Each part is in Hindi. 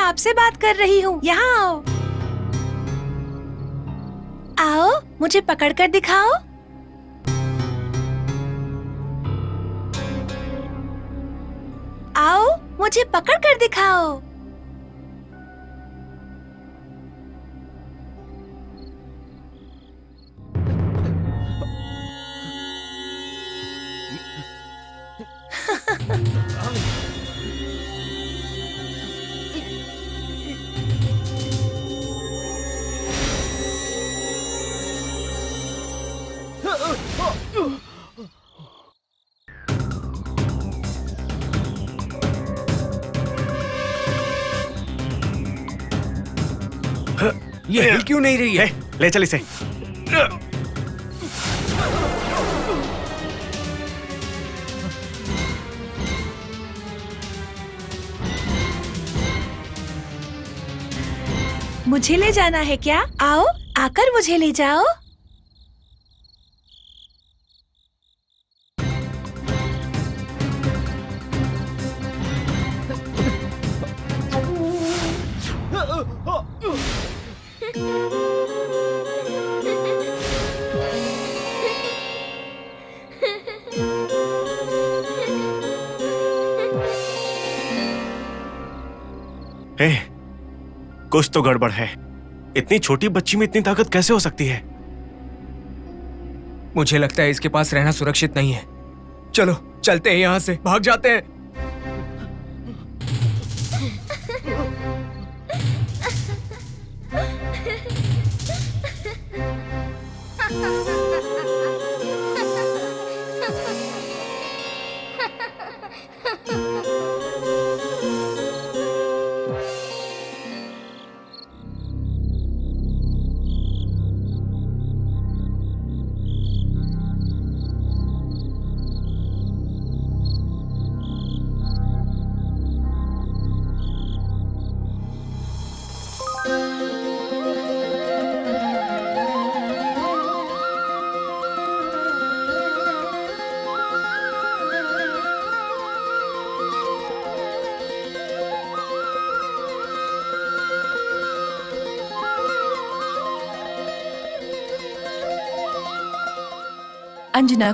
आपसे बात कर रही हूँ। यहाँ आओ। आओ, मुझे पकड़ कर दिखाओ। आओ, मुझे पकड़ कर दिखाओ। ये हिल क्यों नहीं रही है? ले चल इसे। मुझे ले जाना है क्या? आओ, आकर मुझे ले जाओ। कुछ तो गड़बड़ है। इतनी छोटी बच्ची में इतनी ताकत कैसे हो सकती है? मुझे लगता है इसके पास रहना सुरक्षित नहीं है। चलो चलते हैं यहाँ से, भाग जाते हैं। अंजना,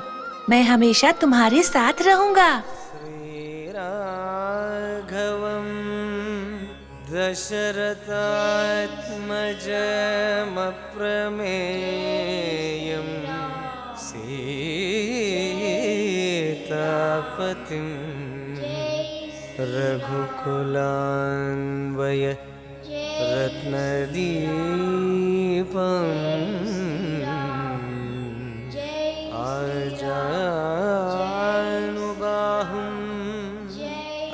मैं हमेशा तुम्हारे साथ रहूंगा। श्रीराघवं दशरथात्मजमप्रमेयं सीतापतिं रघुकुलान्वय रत्नदीपम् आजानुबाहुम्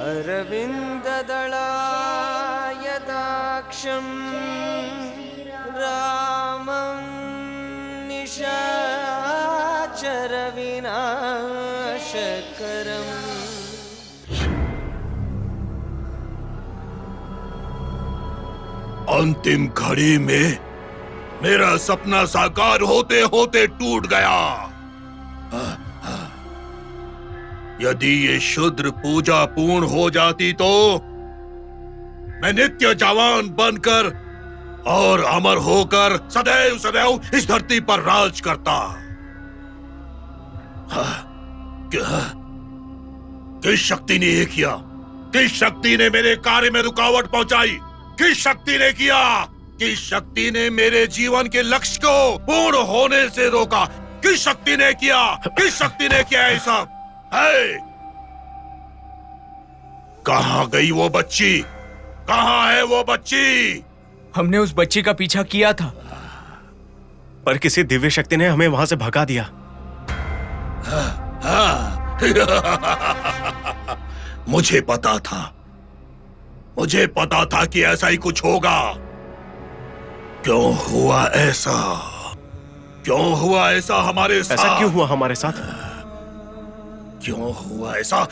अरविन्ददलायताक्षं रामं निशाचरविनाशकरम्। अंतिम घड़ी में मेरा सपना साकार होते होते टूट गया। यदि ये शुद्र पूजा पूर्ण हो जाती तो मैं नित्य जवान बनकर और अमर होकर सदैव सदैव इस धरती पर राज करता। किस शक्ति ने ये किया? किस शक्ति ने मेरे कार्य में रुकावट पहुंचाई? किस शक्ति ने किया? किस शक्ति ने मेरे जीवन के लक्ष्य को पूर्ण होने से रोका? किस शक्ति ने किया? किस शक्ति ने किया ये सब? कहाँ गई वो बच्ची? कहाँ है वो बच्ची? हमने उस बच्ची का पीछा किया था, पर किसी दिव्य शक्ति ने हमें वहां से भगा दिया। मुझे पता था, मुझे पता था कि ऐसा ही कुछ होगा। क्यों हुआ ऐसा? क्यों हुआ ऐसा हमारे साथ? ऐसा क्यों हुआ हमारे साथ? क्यों हुआ ऐसा?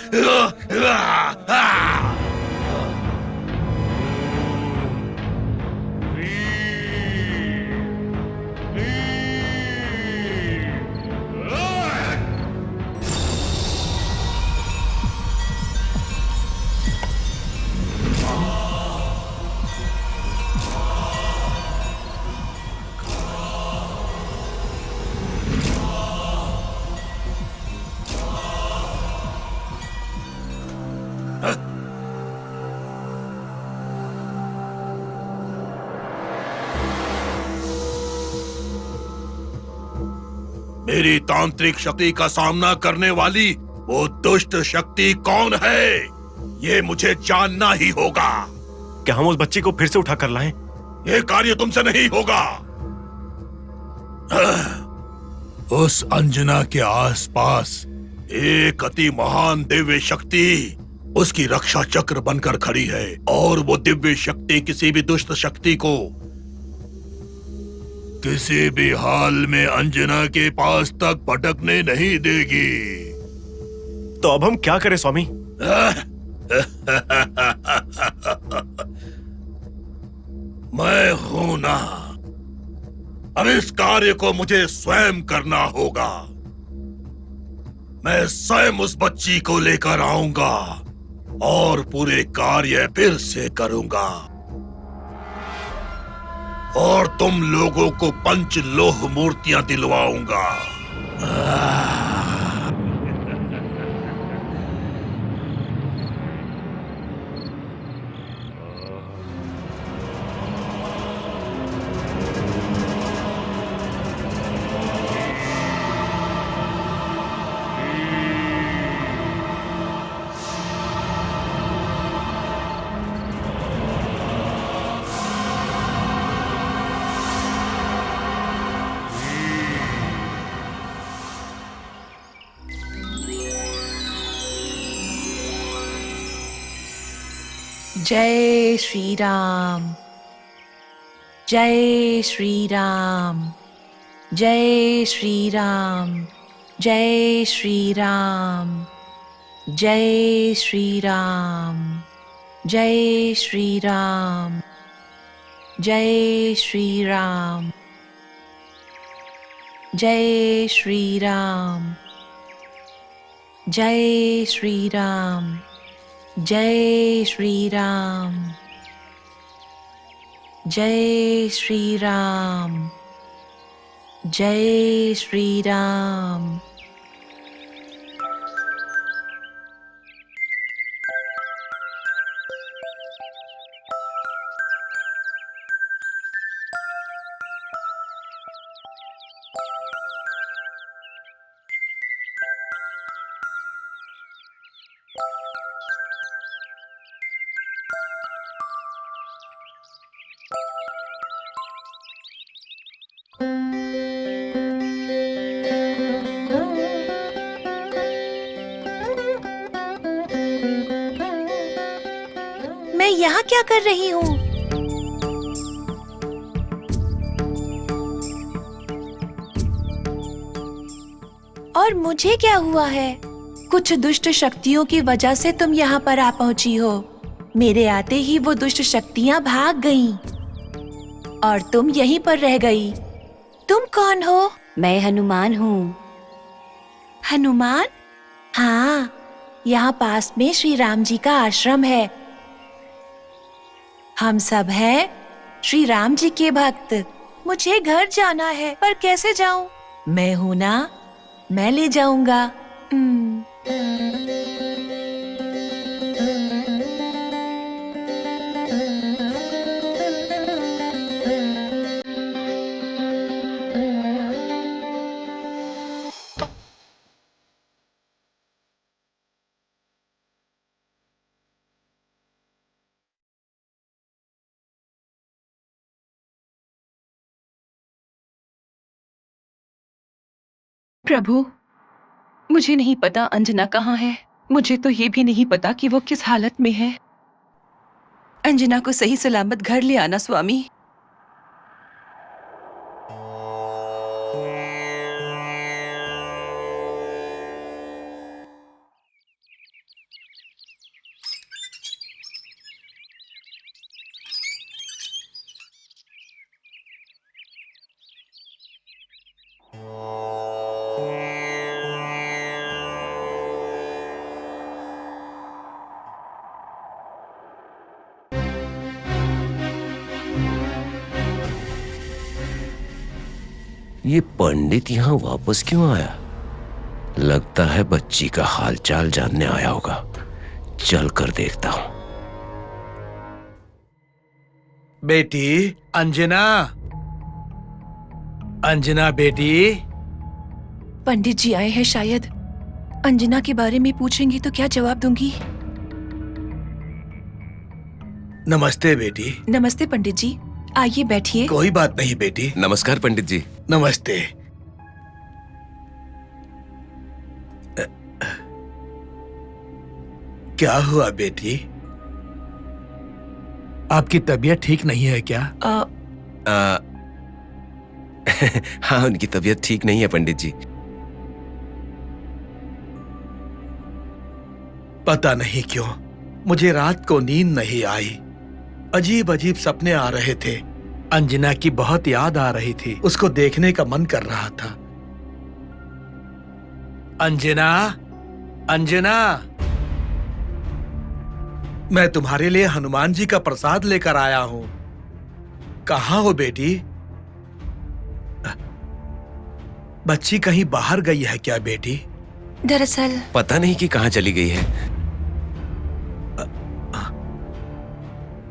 मेरी तांत्रिक शक्ति का सामना करने वाली वो दुष्ट शक्ति कौन है, ये मुझे जानना ही होगा। क्या हम उस बच्ची को फिर से उठा कर लाएं? ये कार्य तुमसे नहीं होगा। उस अंजना के आसपास एक अति महान दिव्य शक्ति उसकी रक्षा चक्र बनकर खड़ी है, और वो दिव्य शक्ति किसी भी दुष्ट शक्ति को किसी भी हाल में अंजना के पास तक भटकने नहीं देगी। तो अब हम क्या करें स्वामी? मैं हूं ना, अब इस कार्य को मुझे स्वयं करना होगा। मैं स्वयं उस बच्ची को लेकर आऊंगा और पूरे कार्य फिर से करूंगा, और तुम लोगों को पंचलोह मूर्तियां दिलवाऊंगा। जय श्री राम, जय श्री राम, जय श्री राम, जय श्री राम, जय श्री राम, जय श्री राम, जय श्री राम, जय श्री राम, जय श्री राम, जय श्री राम, जय श्री राम, जय श्री राम। मैं यहाँ क्या कर रही हूँ? और मुझे क्या हुआ है? कुछ दुष्ट शक्तियों की वजह से तुम यहाँ पर आ पहुँची हो। मेरे आते ही वो दुष्ट शक्तियाँ भाग गईं और तुम यहीं पर रह गई। तुम कौन हो? मैं हनुमान हूँ। हनुमान? हाँ, यहाँ पास में श्री राम जी का आश्रम है। हम सब हैं श्री राम जी के भक्त। मुझे घर जाना है, पर कैसे जाऊं? मैं हूं ना, मैं ले जाऊंगा। प्रभु, मुझे नहीं पता अंजना कहाँ है। मुझे तो ये भी नहीं पता कि वो किस हालत में है। अंजना को सही सलामत घर ले आना स्वामी। ये पंडित यहाँ वापस क्यों आया? लगता है बच्ची का हालचाल जानने आया होगा। चल कर देखता हूँ। बेटी अंजना, अंजना बेटी, पंडित जी आए हैं शायद। अंजना के बारे में पूछेंगी तो क्या जवाब दूंगी? नमस्ते बेटी। नमस्ते पंडित जी, आइए बैठिए। कोई बात नहीं बेटी। नमस्कार पंडित जी। नमस्ते। क्या हुआ बेटी? आपकी तबीयत ठीक नहीं है क्या? हाँ, उनकी तबीयत ठीक नहीं है पंडित जी। पता नहीं क्यों मुझे रात को नींद नहीं आई। अजीब अजीब सपने आ रहे थे। अंजना की बहुत याद आ रही थी। उसको देखने का मन कर रहा था। अंजना, अंजना, मैं तुम्हारे लिए हनुमान जी का प्रसाद लेकर आया हूं। कहाँ हो बेटी? बच्ची कहीं बाहर गई है क्या बेटी? दरअसल पता नहीं कि कहाँ चली गई है।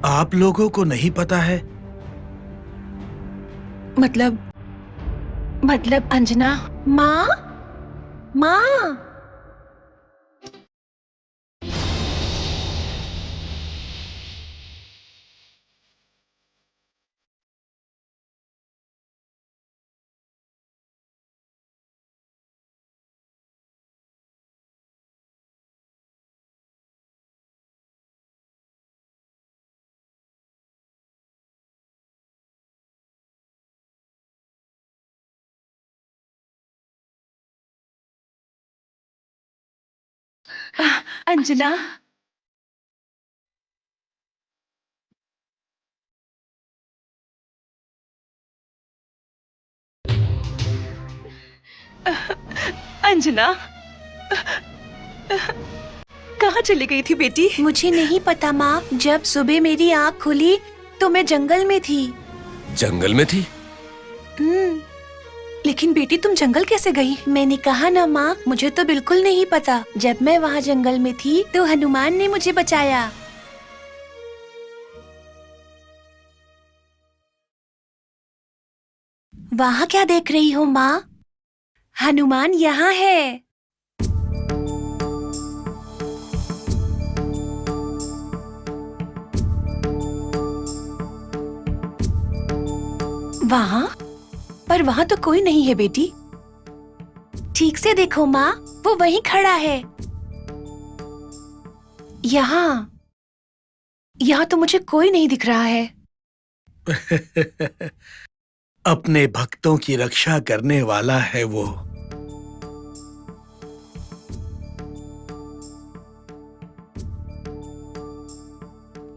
आप लोगों को नहीं पता है? मतलब अंजना। माँ, माँ, अंजना, अंजना, कहाँ चली गई थी बेटी? मुझे नहीं पता माँ। जब सुबह मेरी आँख खुली तो मैं जंगल में थी। जंगल में थी? लेकिन बेटी तुम जंगल कैसे गई? मैंने कहा ना माँ, मुझे तो बिल्कुल नहीं पता। जब मैं वहाँ जंगल में थी तो हनुमान ने मुझे बचाया। वहाँ क्या देख रही हो माँ? हनुमान यहाँ है। वहाँ? पर वहाँ तो कोई नहीं है बेटी। ठीक से देखो माँ, वो वहीं खड़ा है। यहाँ तो मुझे कोई नहीं दिख रहा है। अपने भक्तों की रक्षा करने वाला है वो।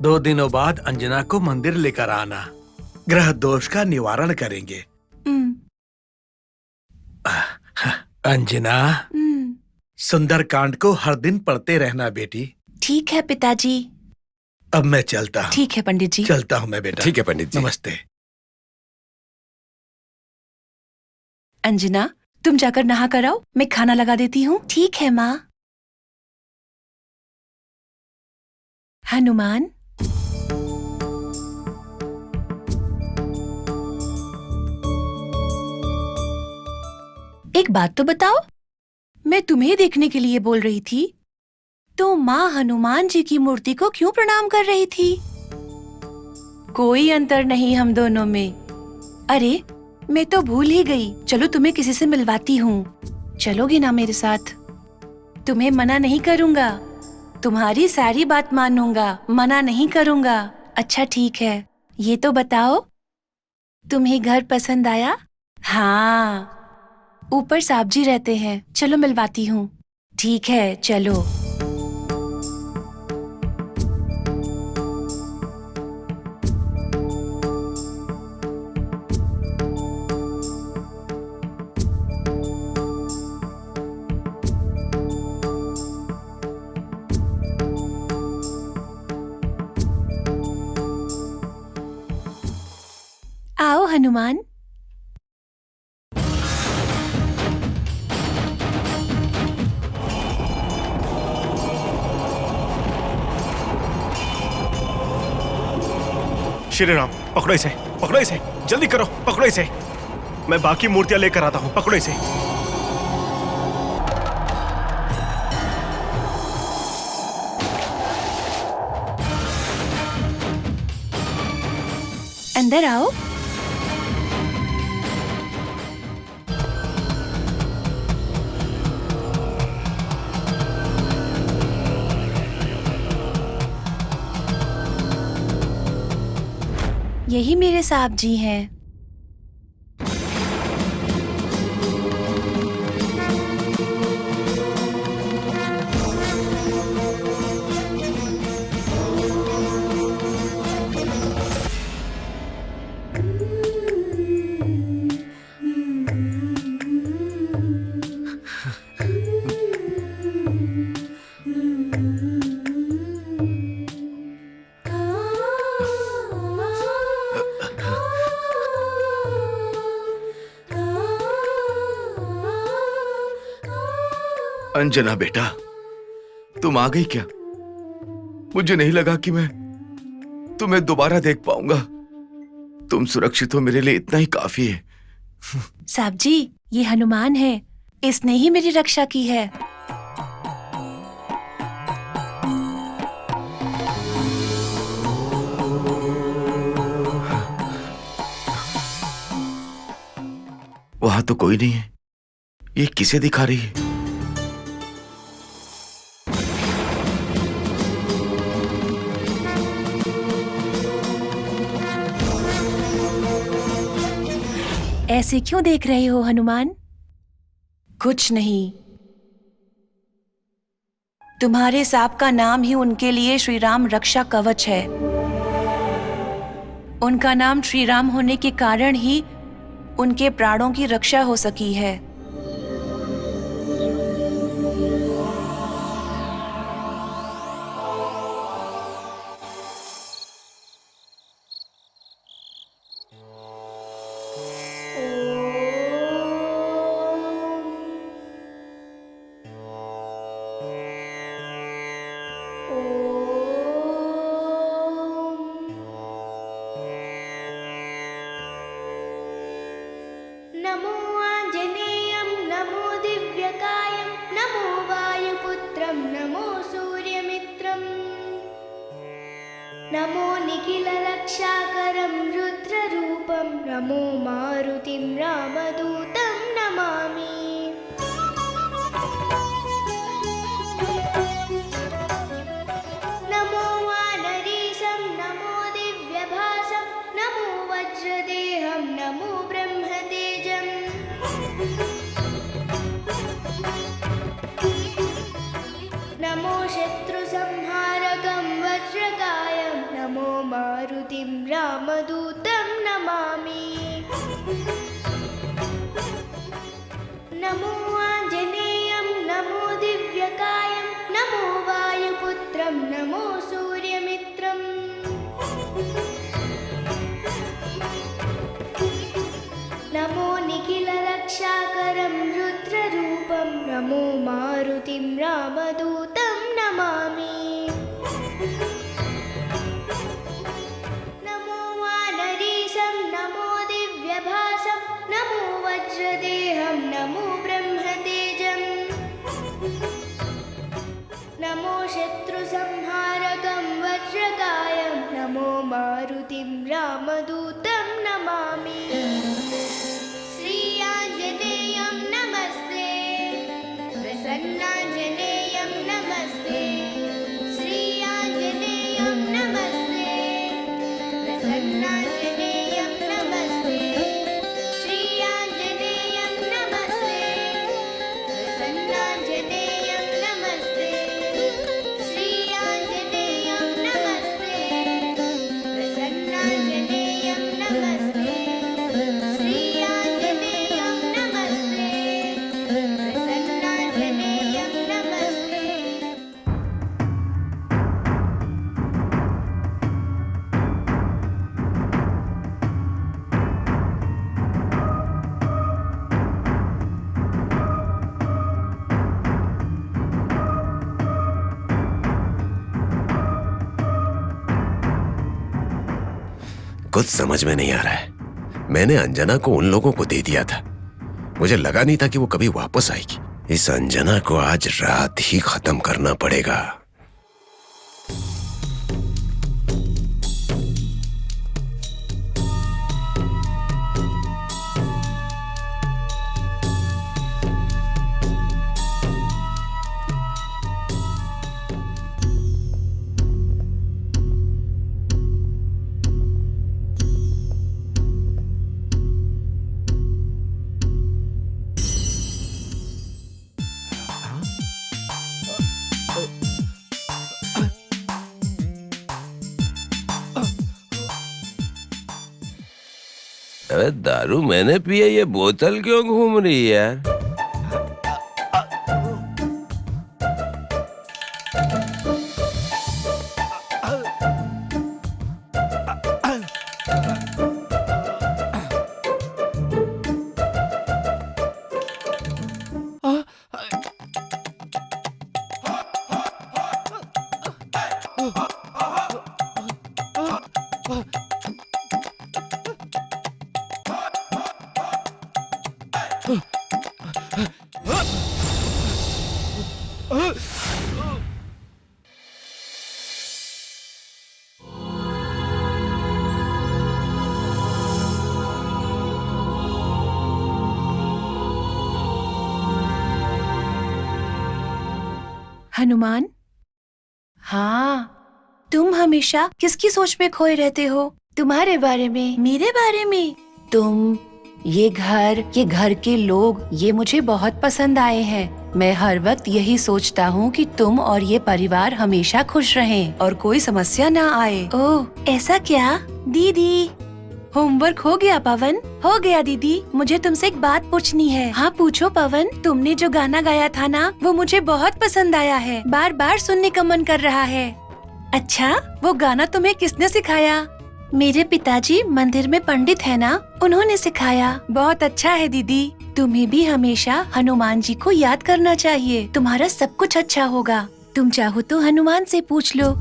दो दिनों बाद अंजना को मंदिर लेकर आना। ग्रह दोष का निवारण करेंगे। अंजना, सुंदर कांड को हर दिन पढ़ते रहना बेटी। ठीक है पिताजी। अब मैं चलता हूँ। ठीक है पंडित जी। चलता हूँ मैं बेटा। ठीक है पंडित जी। नमस्ते। अंजना, तुम जाकर नहा कर आओ, मैं खाना लगा देती हूँ। ठीक है माँ। हनुमान, एक बात तो बताओ, मैं तुम्हें देखने के लिए बोल रही थी, तो माँ हनुमान जी की मूर्ति को क्यों प्रणाम कर रही थी? कोई अंतर नहीं हम दोनों में। अरे, मैं तो भूल ही गई। चलो तुम्हें किसी से मिलवाती हूँ। चलोगी ना मेरे साथ? तुम्हें मना नहीं करूँगा। तुम्हारी सारी बात मानूंगा, मना नहीं करूँगा। अच्छा ठीक है, ये तो बताओ, तुम्हें घर पसंद आया? हाँ, ऊपर साहब जी रहते हैं। चलो मिलवाती हूँ। ठीक है, चलो। आओ हनुमान। श्री राम, पकड़ो इसे, पकड़ो इसे, जल्दी करो, पकड़ो इसे। मैं बाकी मूर्तियां लेकर आता हूँ, पकड़ो इसे। अंदर आओ। यही मेरे साहब जी हैं। अंजना बेटा, तुम आ गई क्या? मुझे नहीं लगा कि मैं तुम्हें दोबारा देख पाऊंगा। तुम सुरक्षित हो, मेरे लिए इतना ही काफी है। साहब जी, ये हनुमान है, इसने ही मेरी रक्षा की है। वहां तो कोई नहीं है, ये किसे दिखा रही है? ऐसे क्यों देख रहे हो हनुमान? कुछ नहीं, तुम्हारे सांप का नाम ही उनके लिए श्री राम रक्षा कवच है। उनका नाम श्री राम होने के कारण ही उनके प्राणों की रक्षा हो सकी है। नमो आञ्जनेयं नमो दिव्यकायं नमो वायुपुत्रं नमो सूर्यमित्रं नमो निखिलरक्षाकरं रुद्ररूपं नमो मारुतिं रामदूतं नमामि। नमो वानरीशं नमो दिव्यभासं नमो वज्रदेहं नमो ब्रह्मतेजम् नमो शत्रुसंहारकं वज्रकायं नमो मारुतिं रामदूतं नमामि। नमो आञ्जनेयं नमो दिव्यकायं नमो वायुपुत्रं नमो सूर्यमित्रं नमो निखिलरक्षाकरं रुद्ररूपं नमो मारुतिं रामदूतं नमामि। नमो वानरीशं नमो दिव्यभासं नमो वज्रदेहं नमो ब्रह्मतेजम् नमो शत्रुसंहारकं वज्रकायं नमो मारुतिं रामदूतं नमामि। श्री आञ्जनेयं नमस्ते, प्रसन्नाञ्जनेयं नमस्ते, श्री आञ्जनेयं नमस्ते, प्रसन्नाञ्जनेयं नमस्ते, श्री आञ्जनेयं नमस्ते, प्रसन्नाञ्जनेयं नमस्ते, श्री आञ्जनेयं नमस्ते, प्रसन्नाञ्जनेयं नमस्ते, श्री आञ्जनेयं नमस्ते, प्रसन्नाञ्जनेयं नमस्ते। कुछ समझ में नहीं आ रहा है। मैंने अंजना को उन लोगों को दे दिया था, मुझे लगा नहीं था कि वो कभी वापस आएगी। इस अंजना को आज रात ही खत्म करना पड़ेगा। अरे दारू मैंने पिया, ये बोतल क्यों घूम रही है यार? हनुमान, हाँ, तुम हमेशा किसकी सोच में खोए रहते हो? तुम्हारे बारे में, मेरे बारे में। तुम, ये घर के लोग, ये मुझे बहुत पसंद आए हैं। मैं हर वक्त यही सोचता हूँ कि तुम और ये परिवार हमेशा खुश रहें और कोई समस्या ना आए। ओह, ऐसा क्या? दीदी, होमवर्क हो गया पवन? हो गया दीदी। मुझे तुमसे एक बात पूछनी है। हाँ पूछो पवन। तुमने जो गाना गाया था ना, वो मुझे बहुत पसंद आया है। बार बार सुनने का मन कर रहा है। अच्छा, वो गाना तुम्हें किसने सिखाया? मेरे पिताजी मंदिर में पंडित है ना, उन्होंने सिखाया। बहुत अच्छा है दीदी। तुम्हें भी हमेशा हनुमान जी को याद करना चाहिए। तुम्हारा सब कुछ अच्छा होगा। तुम चाहो तो हनुमान से पूछ लो।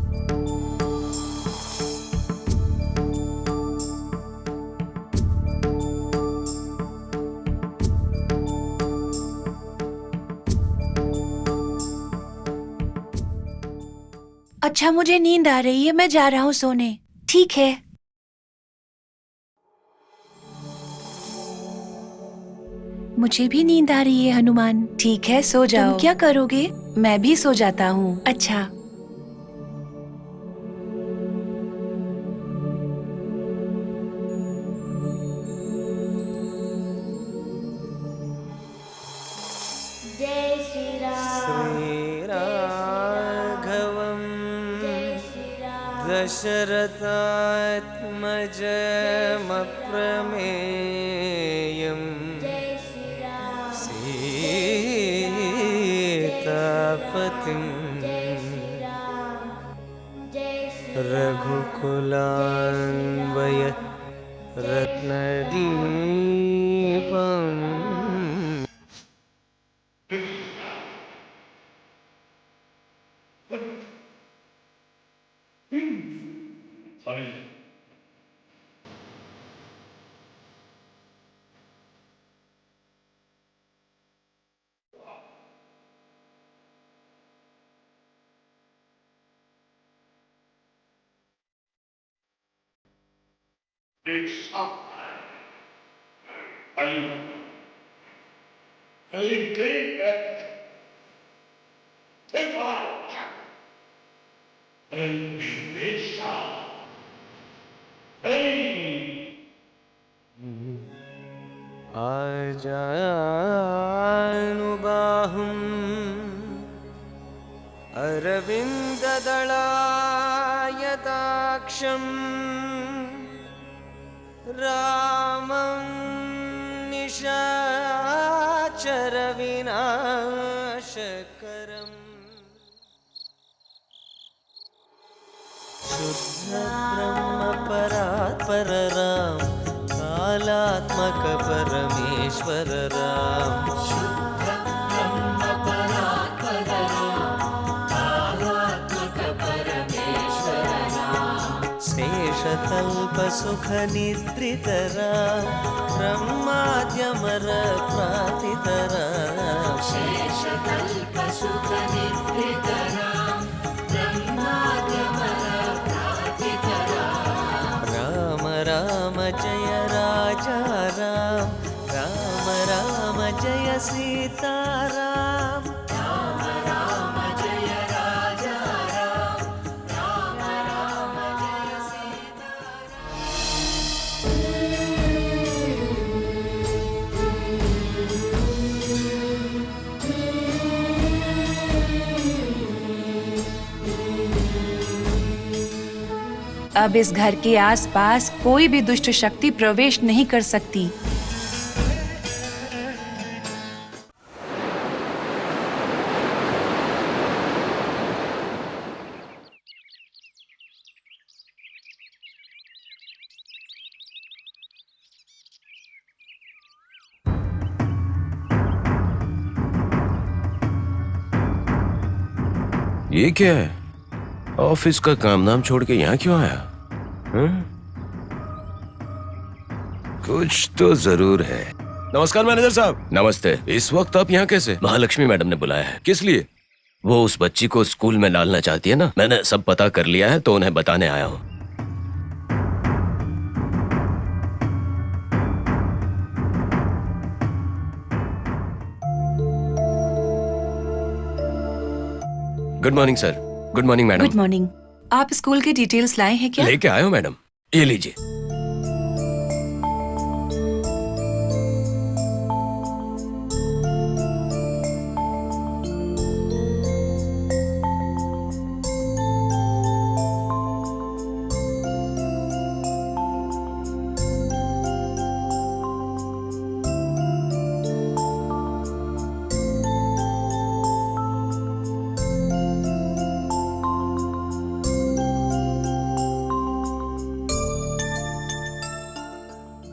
अच्छा, मुझे नींद आ रही है, मैं जा रहा हूँ सोने। ठीक है। मुझे भी नींद आ रही है हनुमान। ठीक है, सो जाओ। तुम क्या करोगे? मैं भी सो जाता हूँ। अच्छा। जय श्री राम श्रीराघवं जय श्री राम दशरथात्मजमप्रमेयं जय श्री राम सीतापतिं जय श्री राम जय श्री रघुकुलान्वय रत्नदीपम् आजानुबाहुम् अरविन्ददलायताक्षम् रामं निशाचरविनाशकरम् शुद्धब्रह्मपरात्परराम कालात्मक परमेश्वर राम शेषतल्पसुखनिद्रितरा ब्रह्माद्यमर प्रातितरा राम राम जय राजा राम राम राम जय सीताराम अब इस घर के आसपास कोई भी दुष्ट शक्ति प्रवेश नहीं कर सकती। ये क्या है? ऑफिस का काम नाम छोड़ के यहाँ क्यों आया? कुछ तो जरूर है। नमस्कार मैनेजर साहब। नमस्ते। इस वक्त आप यहाँ कैसे? महालक्ष्मी मैडम ने बुलाया है। किस लिए? वो उस बच्ची को स्कूल में डालना चाहती है ना। मैंने सब पता कर लिया है तो उन्हें बताने आया हूँ। Good morning sir. Good morning madam. Good morning. आप स्कूल के डिटेल्स लाए हैं क्या? लेके आए हो मैडम, ये लीजिए।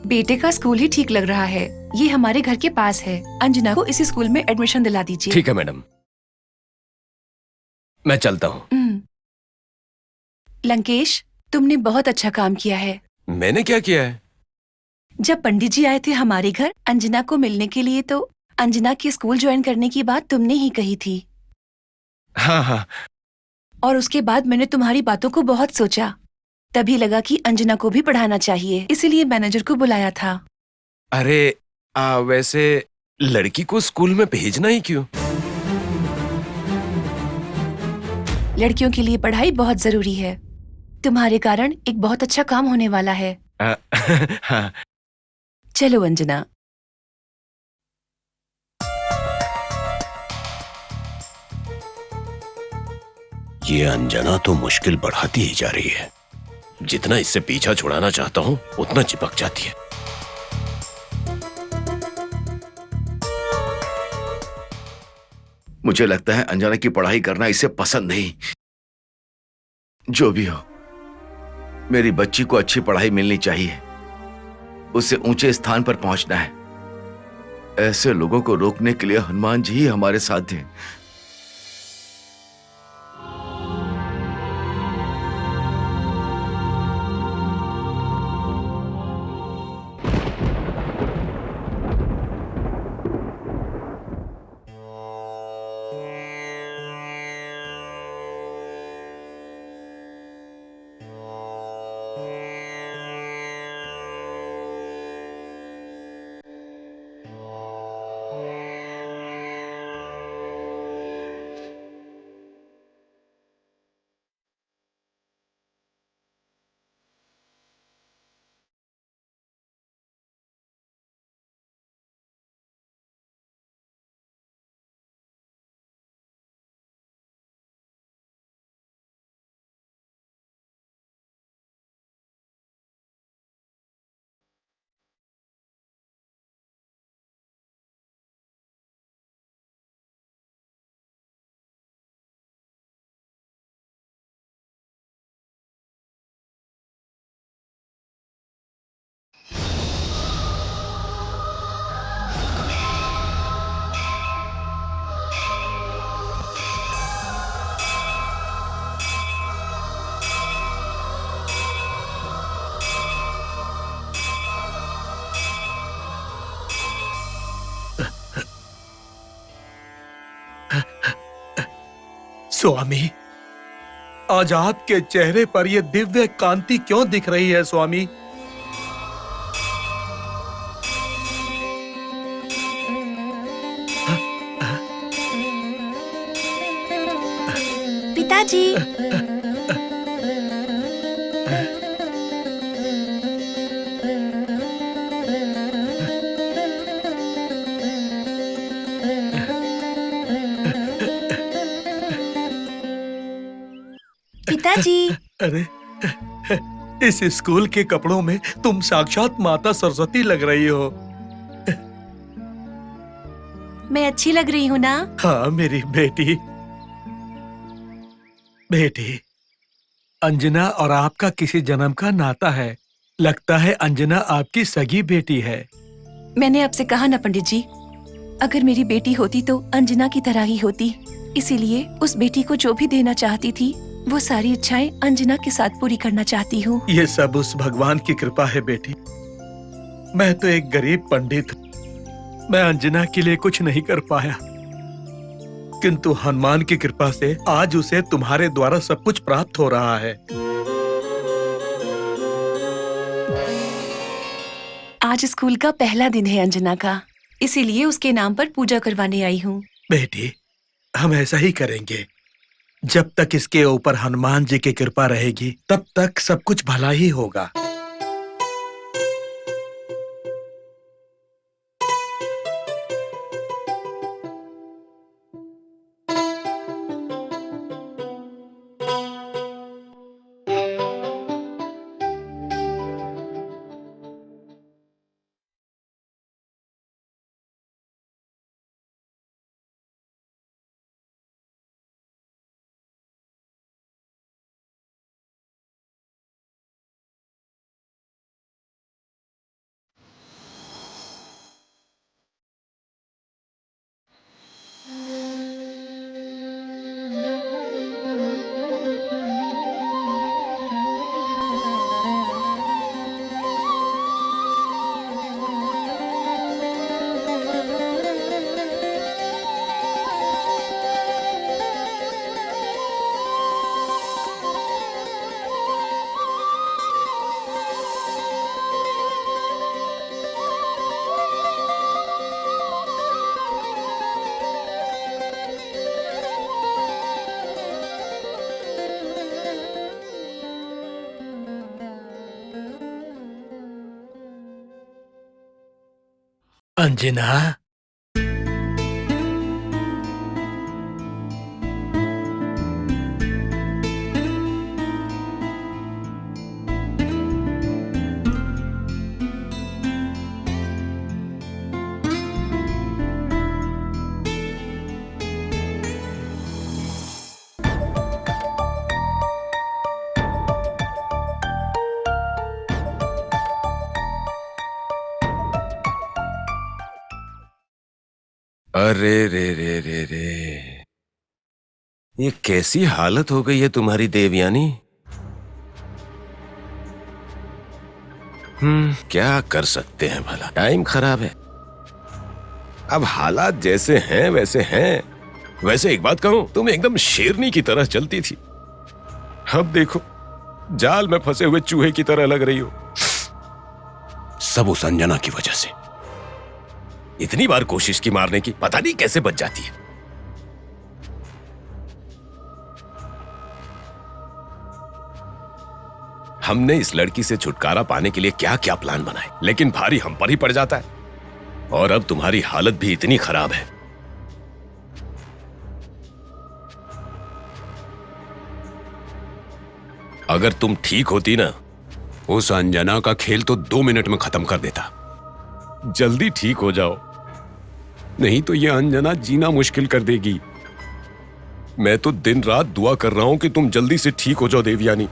बेटे का स्कूल ही ठीक लग रहा है। ये हमारे घर के पास है। अंजना को इसी स्कूल में एडमिशन दिला दीजिए। ठीक है मैडम, मैं चलता हूँ। लंकेश, तुमने बहुत अच्छा काम किया है। मैंने क्या किया है? जब पंडित जी आए थे हमारे घर अंजना को मिलने के लिए तो अंजना के स्कूल ज्वाइन करने की बात तुमने ही कही थी। हाँ हाँ। और उसके बाद मैंने तुम्हारी बातों को बहुत सोचा, तभी लगा कि अंजना को भी पढ़ाना चाहिए, इसीलिए मैनेजर को बुलाया था। अरे वैसे लड़की को स्कूल में भेजना ही क्यों? लड़कियों के लिए पढ़ाई बहुत जरूरी है। तुम्हारे कारण एक बहुत अच्छा काम होने वाला है। हाँ। चलो अंजना। ये अंजना तो मुश्किल बढ़ाती ही जा रही है। जितना इससे पीछा छुड़ाना चाहता हूँ उतना चिपक जाती है। मुझे लगता है अंजना की पढ़ाई करना इसे पसंद नहीं। जो भी हो, मेरी बच्ची को अच्छी पढ़ाई मिलनी चाहिए। उसे ऊंचे स्थान पर पहुंचना है। ऐसे लोगों को रोकने के लिए हनुमान जी ही हमारे साथ हैं। स्वामी, आज आपके चेहरे पर यह दिव्य कांति क्यों दिख रही है स्वामी? पिताजी। पिताजी। अरे इस स्कूल के कपड़ों में तुम साक्षात माता सरस्वती लग रही हो। मैं अच्छी लग रही हूँ ना? हाँ मेरी बेटी। बेटी, अंजना और आपका किसी जन्म का नाता है। लगता है अंजना आपकी सगी बेटी है। मैंने आपसे कहा ना पंडित जी, अगर मेरी बेटी होती तो अंजना की तरह ही होती। इसीलिए उस बेटी को जो भी देना चाहती थी वो सारी इच्छाएं अंजना के साथ पूरी करना चाहती हूँ। ये सब उस भगवान की कृपा है बेटी। मैं तो एक गरीब पंडित हूँ। मैं अंजना के लिए कुछ नहीं कर पाया, किंतु हनुमान की कृपा से आज उसे तुम्हारे द्वारा सब कुछ प्राप्त हो रहा है। आज स्कूल का पहला दिन है अंजना का, इसीलिए उसके नाम पर पूजा करवाने आई हूँ। बेटी, हम ऐसा ही करेंगे। जब तक इसके ऊपर हनुमान जी की कृपा रहेगी तब तक सब कुछ भला ही होगा। अंजना, अरे रे रे रे रे, ये कैसी हालत हो गई है तुम्हारी देवयानी। क्या कर सकते हैं भला, टाइम खराब है। अब हालात जैसे हैं वैसे हैं। वैसे एक बात कहूं, तुम एकदम शेरनी की तरह चलती थी, अब देखो जाल में फंसे हुए चूहे की तरह लग रही हो। सब उस अंजना की वजह से। इतनी बार कोशिश की मारने की, पता नहीं कैसे बच जाती है। हमने इस लड़की से छुटकारा पाने के लिए क्या क्या प्लान बनाए, लेकिन भारी हम पर ही पड़ जाता है। और अब तुम्हारी हालत भी इतनी खराब है। अगर तुम ठीक होती ना, उस अंजना का खेल तो 2 मिनट में खत्म कर देता। जल्दी ठीक हो जाओ, नहीं तो ये अंजना जीना मुश्किल कर देगी। मैं तो दिन रात दुआ कर रहा हूं कि तुम जल्दी से ठीक हो जाओ देवयानी।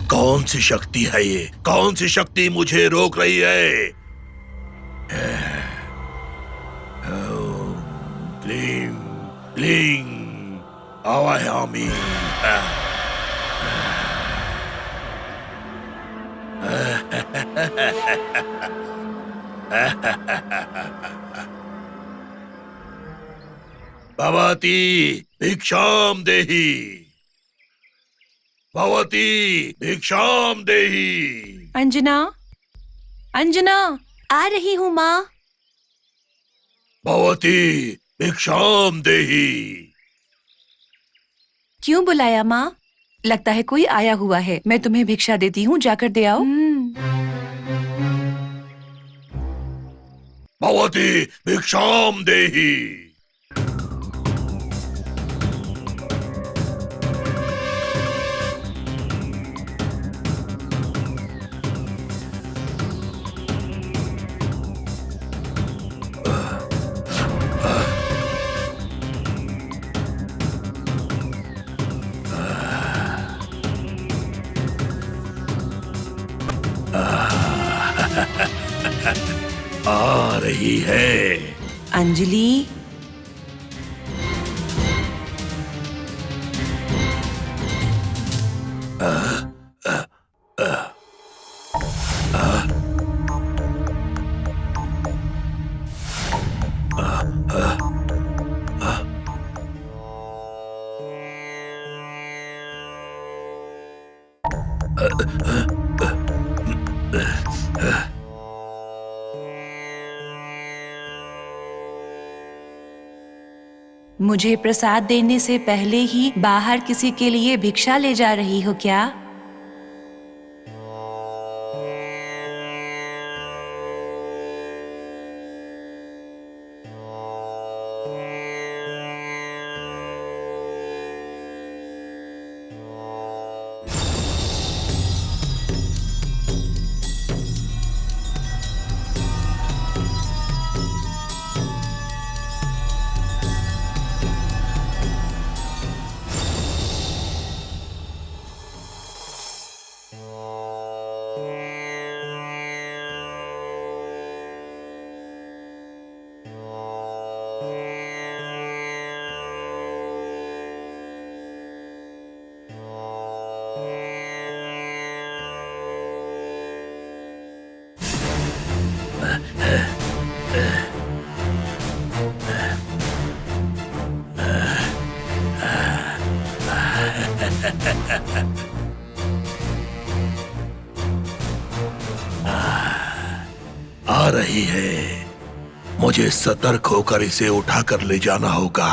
कौन सी शक्ति है ये? कौन सी शक्ति मुझे रोक रही है? ओम क्लीं क्लीं आवाहयामि। भवती भिक्षाम देहि। भवती भिक्षाम देहि। अंजना, अंजना, आ रही हूँ माँ। भवती भिक्षाम देहि। क्यों बुलाया माँ? लगता है कोई आया हुआ है। मैं तुम्हें भिक्षा देती हूँ, जाकर दे आओ। भवती भिक्षाम देहि। आ रही है। अंजलि, मुझे प्रसाद देने से पहले ही बाहर किसी के लिए भिक्षा ले जा रही हो क्या? आ रही है। मुझे सतर्क होकर इसे उठाकर ले जाना होगा।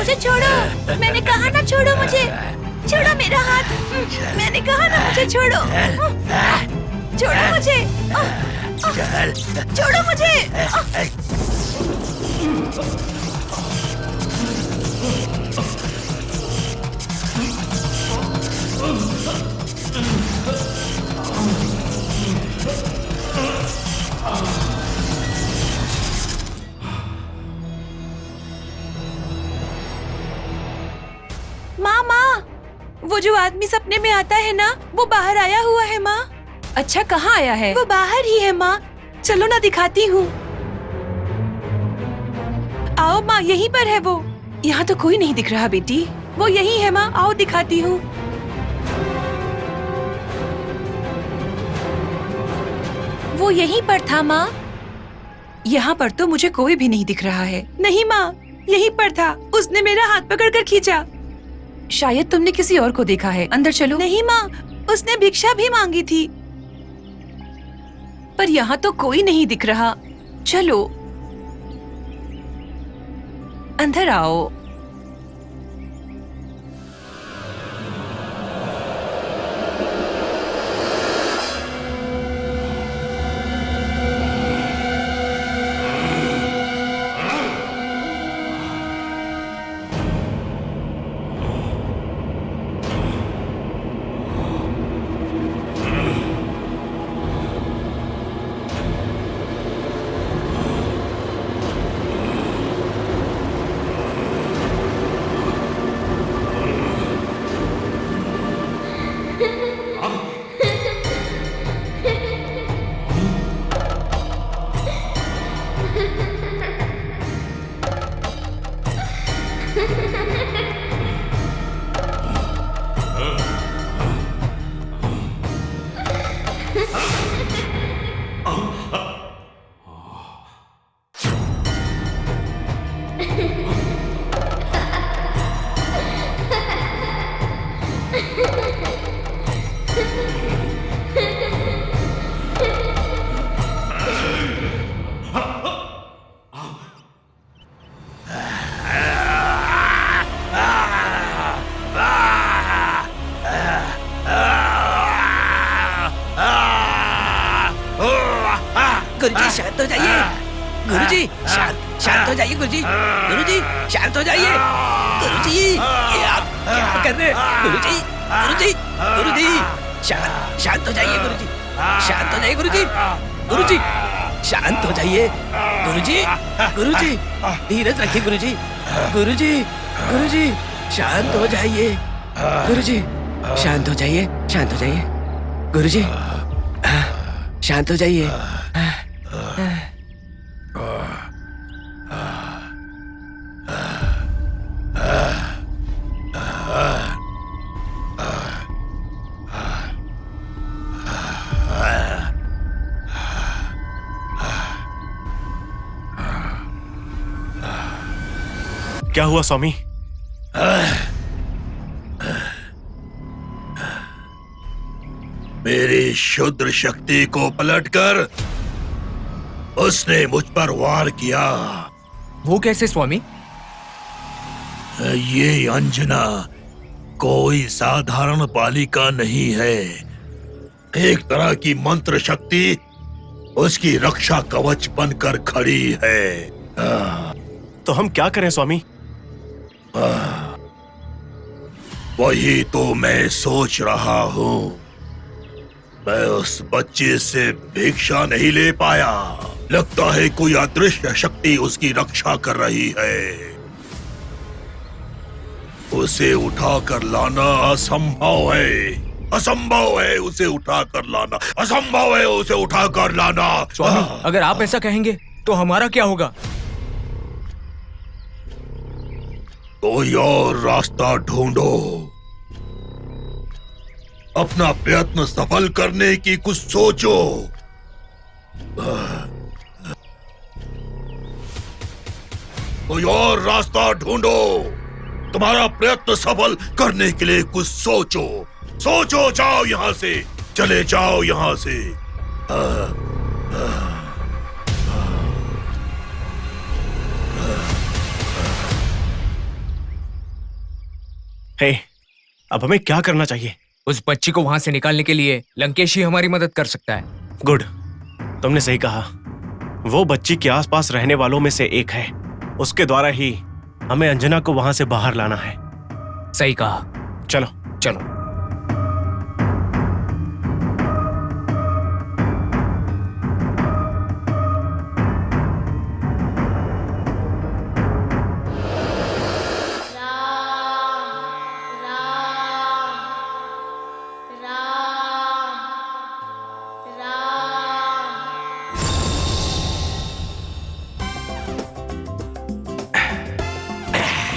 मुझे छोड़ो, मैंने कहा ना छोड़ो मुझे, छोड़ो मेरा हाथ, मैंने कहा ना मुझे छोड़ो, छोड़ो मुझे, छोड़ो मुझे। माँ, वो जो आदमी सपने में आता है ना, वो बाहर आया हुआ है माँ। अच्छा, कहाँ आया है? वो बाहर ही है माँ, चलो ना दिखाती हूँ। आओ माँ, यहीं पर है वो। यहाँ तो कोई नहीं दिख रहा बेटी। वो यही है माँ, आओ दिखाती हूँ। वो यहीं पर था माँ। यहाँ पर तो मुझे कोई भी नहीं दिख रहा है। नहीं माँ, यहीं पर था, उसने मेरा हाथ पकड़कर खींचा। शायद तुमने किसी और को देखा है। अंदर चलो। नहीं माँ, उसने भिक्षा भी मांगी थी। पर यहाँ तो कोई नहीं दिख रहा। चलो अंदर आओ। गुरुजी शांत हो जाइए। गुरुजी शांत हो जाइए। गुरुजी गुरुजी शांत हो जाइए। गुरुजी ये आप क्या कर रहे हैं? गुरुजी गुरुजी गुरुजी शांत हो जाइए। गुरुजी शांत हो जाइए। गुरुजी गुरुजी शांत हो जाइए। गुरुजी गुरुजी धीरज रखिए। गुरुजी गुरुजी गुरुजी शांत हो जाइए। गुरुजी शांत हो जाइए। शांत हो जाइए। गुरुजी शांत हो जाइए। क्या हुआ स्वामी? मेरी शुद्र शक्ति को पलटकर उसने मुझ पर वार किया। वो कैसे स्वामी? ये अंजना कोई साधारण बालिका नहीं है। एक तरह की मंत्र शक्ति उसकी रक्षा कवच बनकर खड़ी है। तो हम क्या करें स्वामी? वही तो मैं सोच रहा हूँ। मैं उस बच्चे से भिक्षा नहीं ले पाया। लगता है कोई अदृश्य शक्ति उसकी रक्षा कर रही है। उसे उठाकर लाना असंभव है। असंभव है उसे उठाकर लाना। असंभव है उसे उठाकर लाना। स्वामी अगर आप ऐसा कहेंगे तो हमारा क्या होगा? कोई और रास्ता ढूंढो। अपना प्रयत्न सफल करने की कुछ सोचो। कोई और रास्ता ढूंढो। तुम्हारा प्रयत्न सफल करने के लिए कुछ सोचो। सोचो, जाओ यहां से, चले जाओ यहां से। हे, अब हमें क्या करना चाहिए? उस बच्ची को वहां से निकालने के लिए लंकेश ही हमारी मदद कर सकता है। गुड, तुमने सही कहा। वो बच्ची के आसपास रहने वालों में से एक है। उसके द्वारा ही हमें अंजना को वहां से बाहर लाना है। सही कहा। चलो चलो।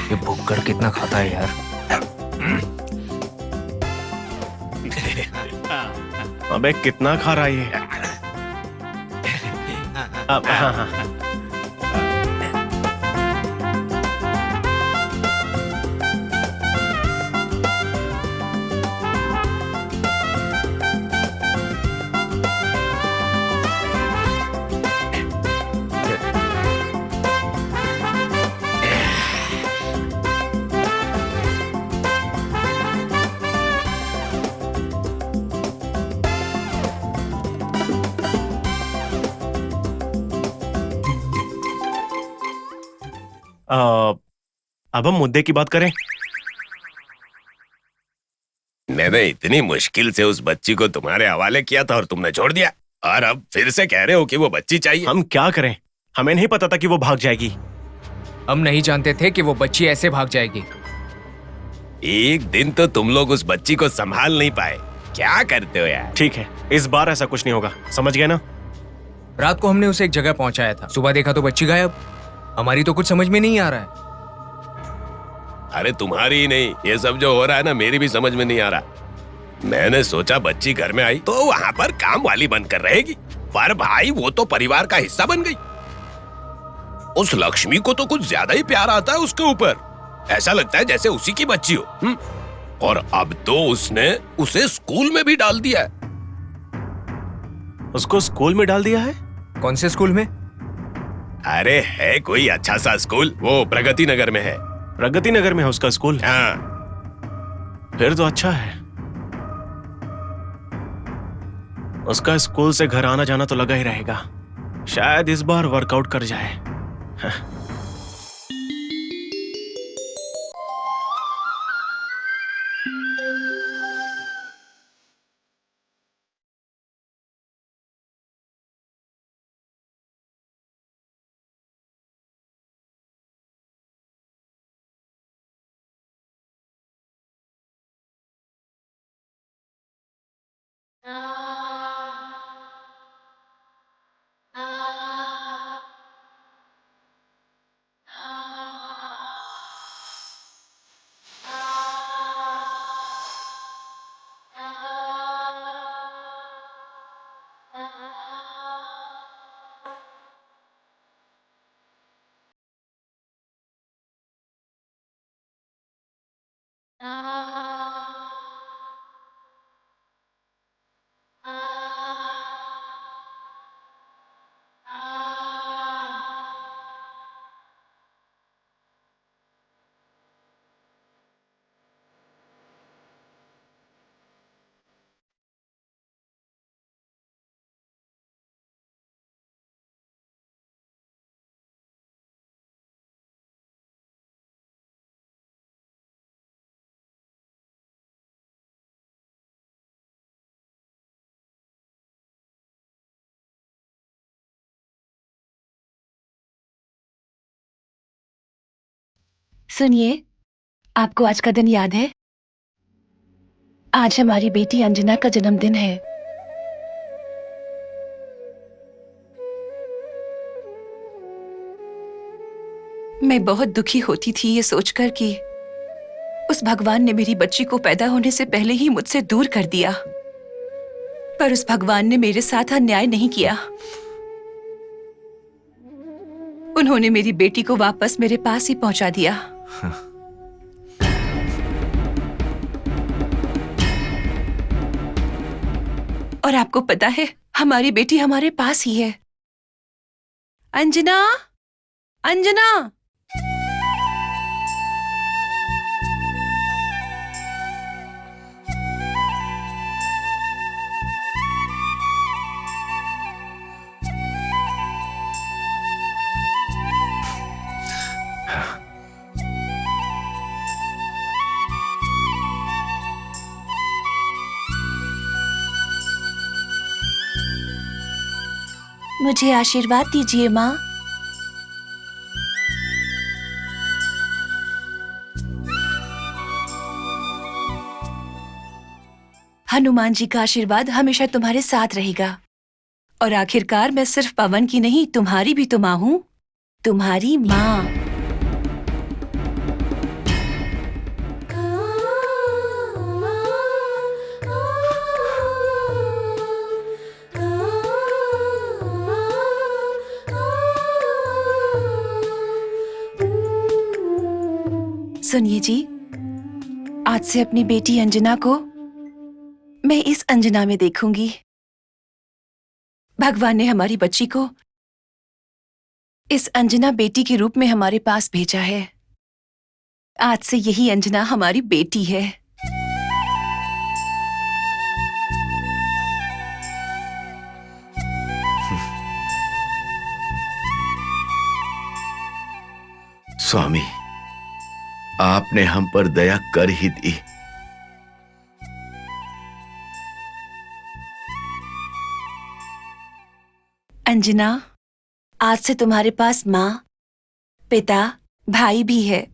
ये भुक्कड़ कितना खाता है यार। अबे कितना खा रहा है ये? अब हाँ। अब हम मुद्दे की बात करें। मैंने इतनी मुश्किल से उस बच्ची को तुम्हारे हवाले किया था और तुमने छोड़ दिया, और अब फिर से कह रहे हो कि वो बच्ची चाहिए। हम क्या करें? हमें नहीं पता था कि वो भाग जाएगी। हम नहीं जानते थे कि वो बच्ची ऐसे भाग जाएगी। एक दिन तो तुम लोग उस बच्ची को संभाल नहीं पाए। क्या करते हो यार? ठीक है, इस बार ऐसा कुछ नहीं होगा, समझ गए ना? रात को हमने उसे एक जगह पहुंचाया था। सुबह देखा तो बच्ची गायब। हमारी तो कुछ समझ में नहीं आ रहा है। अरे तुम्हारी ही नहीं, ये सब जो हो रहा है ना, मेरी भी समझ में नहीं आ रहा। मैंने सोचा बच्ची घर में आई तो वहां पर काम वाली बनकर रहेगी, पर भाई वो तो परिवार का हिस्सा बन गई। उस लक्ष्मी को तो कुछ ज्यादा ही प्यार आता है उसके ऊपर। ऐसा लगता है जैसे उसी की बच्ची हो। और अब तो उसने उसे स्कूल में भी डाल दिया है। उसको स्कूल में डाल दिया है? कौन से स्कूल में? अरे है कोई अच्छा सा स्कूल, वो प्रगति नगर में है। प्रगति नगर में है उसका स्कूल? हाँ। फिर तो अच्छा है। उसका स्कूल से घर आना जाना तो लगा ही रहेगा। शायद इस बार वर्कआउट कर जाए। सुनिए, आपको आज का दिन याद है? आज हमारी बेटी अंजना का जन्मदिन है। मैं बहुत दुखी होती थी ये सोचकर कि उस भगवान ने मेरी बच्ची को पैदा होने से पहले ही मुझसे दूर कर दिया। पर उस भगवान ने मेरे साथ अन्याय नहीं किया। उन्होंने मेरी बेटी को वापस मेरे पास ही पहुंचा दिया। और आपको पता है, हमारी बेटी हमारे पास ही है। अंजना, अंजना, मुझे आशीर्वाद दीजिए माँ। हनुमान जी का आशीर्वाद हमेशा तुम्हारे साथ रहेगा। और आखिरकार मैं सिर्फ पवन की नहीं, तुम्हारी भी तो माँ हूँ, तुम्हारी माँ। सुनिए जी, आज से अपनी बेटी अंजना को मैं इस अंजना में देखूंगी। भगवान ने हमारी बच्ची को इस अंजना बेटी के रूप में हमारे पास भेजा है। आज से यही अंजना हमारी बेटी है। स्वामी, आपने हम पर दया कर ही दी। अंजना, आज से तुम्हारे पास माँ, पिता, भाई भी है।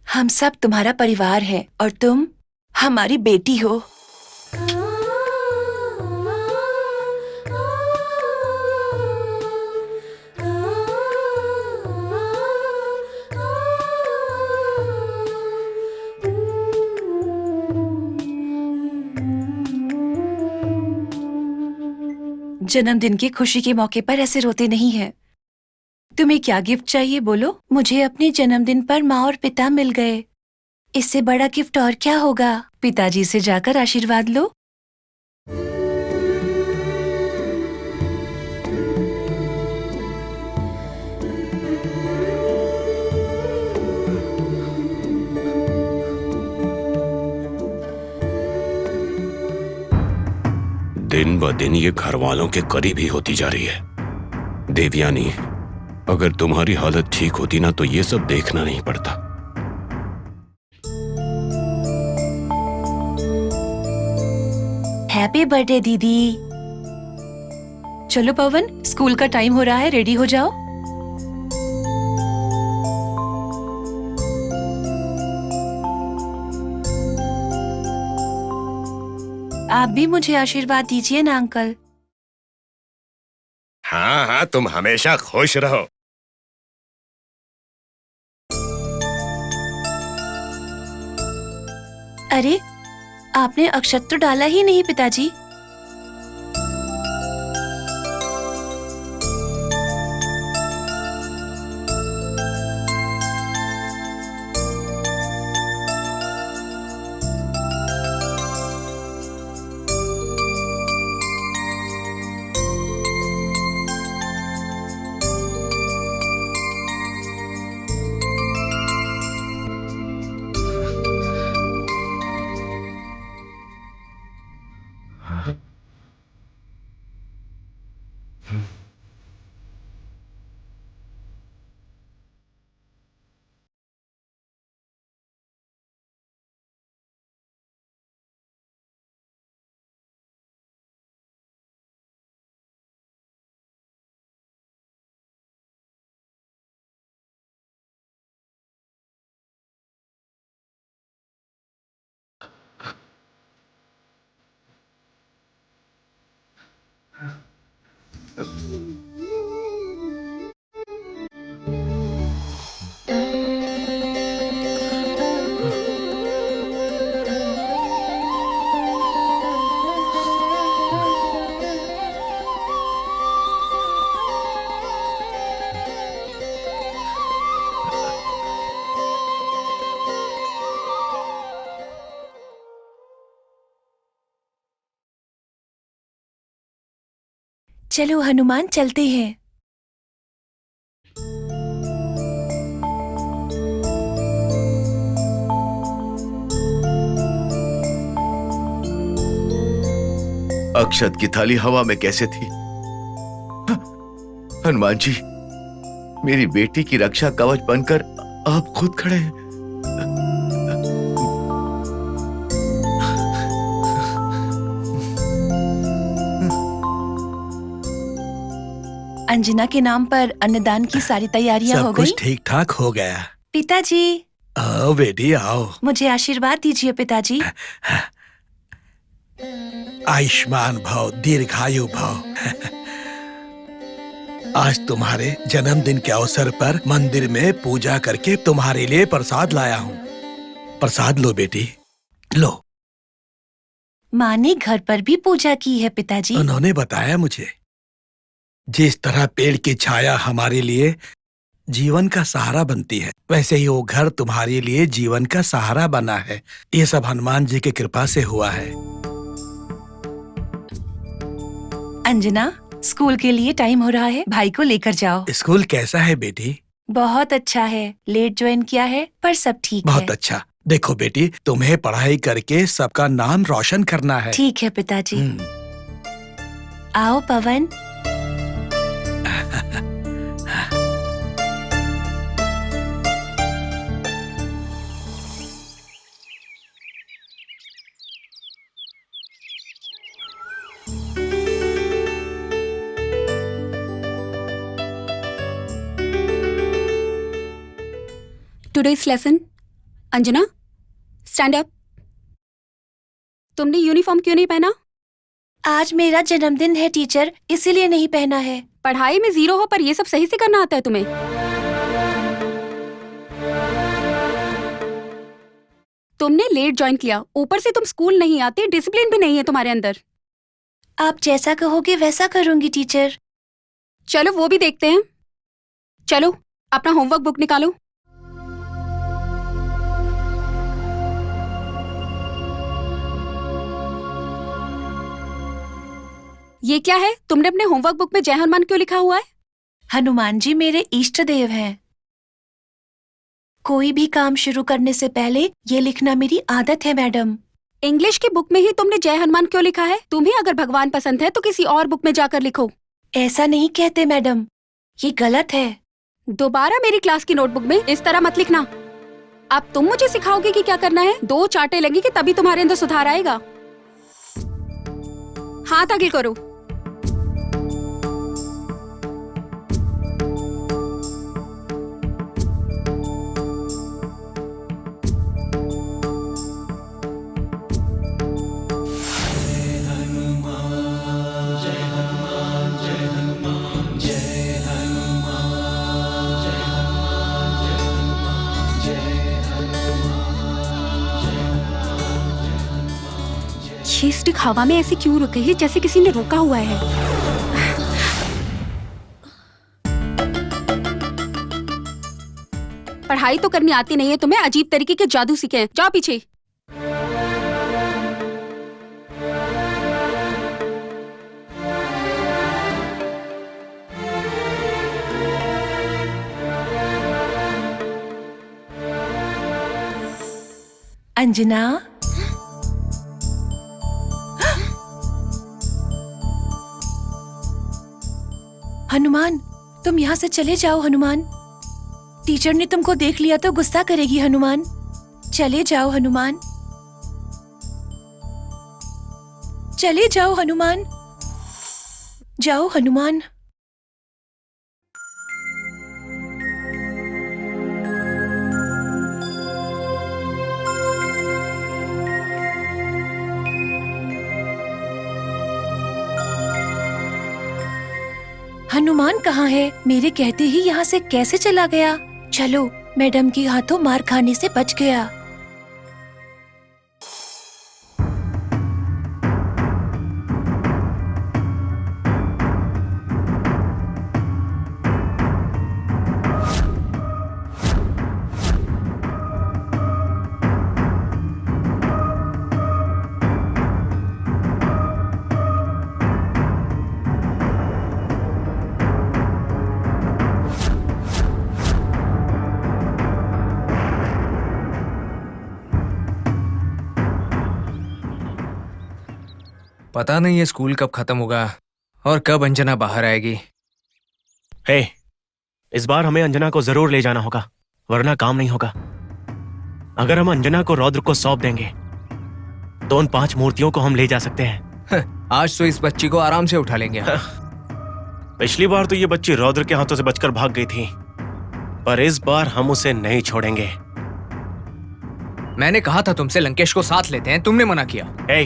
हम सब तुम्हारा परिवार है और तुम हमारी बेटी हो। जन्मदिन की खुशी के मौके पर ऐसे रोते नहीं हैं। तुम्हें क्या गिफ्ट चाहिए बोलो? मुझे अपने जन्मदिन पर माँ और पिता मिल गए। इससे बड़ा गिफ्ट और क्या होगा? पिताजी से जाकर आशीर्वाद लो। दिन ब दिन ये घर वालों के करीब ही होती जा रही है। देवयानी, अगर तुम्हारी हालत ठीक होती ना तो ये सब देखना नहीं पड़ता। हैप्पी बर्थडे दीदी। चलो पवन, स्कूल का टाइम हो रहा है, रेडी हो जाओ। आप भी मुझे आशीर्वाद दीजिए ना अंकल। हाँ हाँ, तुम हमेशा खुश रहो। अरे, आपने अक्षत तो डाला ही नहीं पिताजी। चलो हनुमान, चलते हैं। अक्षत की थाली हवा में कैसे थी? हनुमान जी, मेरी बेटी की रक्षा कवच बनकर आप खुद खड़े हैं। अंजना के नाम पर अन्नदान की सारी तैयारियां हो सब गई। कुछ ठीक ठाक हो गया। पिताजी, आओ बेटी आओ। मुझे आशीर्वाद दीजिए पिताजी। आयुष्मान भव, दीर्घायु भव। आज तुम्हारे जन्मदिन के अवसर पर मंदिर में पूजा करके तुम्हारे लिए प्रसाद लाया हूँ। प्रसाद लो बेटी, लो। माँ ने घर पर भी पूजा की है पिताजी। उन्होंने बताया मुझे। जिस तरह पेड़ की छाया हमारे लिए जीवन का सहारा बनती है, वैसे ही वो घर तुम्हारे लिए जीवन का सहारा बना है। ये सब हनुमान जी की कृपा से हुआ है। अंजना, स्कूल के लिए टाइम हो रहा है, भाई को लेकर जाओ। स्कूल कैसा है बेटी? बहुत अच्छा है। लेट ज्वाइन किया है पर सब ठीक है। बहुत अच्छा। देखो बेटी, तुम्हें पढ़ाई करके सबका नाम रोशन करना है। ठीक है पिताजी। आओ पवन। Today's lesson, Anjana, stand up. तुमने यूनिफॉर्म क्यों नहीं पहना? आज मेरा जन्मदिन है टीचर, इसीलिए नहीं पहना है। पढ़ाई में 0 हो पर ये सब सही से करना आता है तुम्हें? तुमने लेट ज्वाइन किया, ऊपर से तुम स्कूल नहीं आती, डिसिप्लिन भी नहीं है तुम्हारे अंदर। आप जैसा कहोगे वैसा करूंगी टीचर। चलो वो भी देखते हैं। चलो अपना होमवर्क बुक निकालो। ये क्या है? तुमने अपने होमवर्क बुक में जय हनुमान क्यों लिखा हुआ है? हनुमान जी मेरे इष्ट देव हैं। कोई भी काम शुरू करने से पहले ये लिखना मेरी आदत है मैडम। इंग्लिश की बुक में ही तुमने जय हनुमान क्यों लिखा है? तुम्हें अगर भगवान पसंद है तो किसी और बुक में जाकर लिखो। ऐसा नहीं कहते मैडम, ये गलत है। दोबारा मेरी क्लास की नोटबुक में इस तरह मत लिखना। अब तुम मुझे सिखाओगे कि क्या करना है? 2 चांटे लगेंगे तभी तुम्हारे अंदर सुधार आएगा। हाथ आगे करो। ये स्टिक हवा में ऐसे क्यों रुके है जैसे किसी ने रोका हुआ है? पढ़ाई तो करनी आती नहीं है तुम्हें, अजीब तरीके के जादू सीखे हैं। जाओ पीछे। अंजना, हनुमान, तुम यहाँ से चले जाओ। हनुमान, टीचर ने तुमको देख लिया तो गुस्सा करेगी। हनुमान, चले जाओ। हनुमान, चले जाओ। हनुमान, जाओ। हनुमान, हनुमान कहाँ है? मेरे कहते ही यहाँ से कैसे चला गया? चलो, मैडम के हाथों मार खाने से बच गया। पता नहीं ये स्कूल कब खत्म होगा और कब अंजना बाहर आएगी। हे, इस बार हमें अंजना को जरूर ले जाना होगा, वरना काम नहीं होगा। अगर हम अंजना को रौद्र को सौंप देंगे तो उन 5 मूर्तियों को हम ले जा सकते हैं। आज तो इस बच्ची को आराम से उठा लेंगे। पिछली बार तो ये बच्ची रौद्र के हाथों से बचकर भाग गई थी, पर इस बार हम उसे नहीं छोड़ेंगे। मैंने कहा था तुमसे लंकेश को साथ लेते हैं, तुमने मना किया। हे,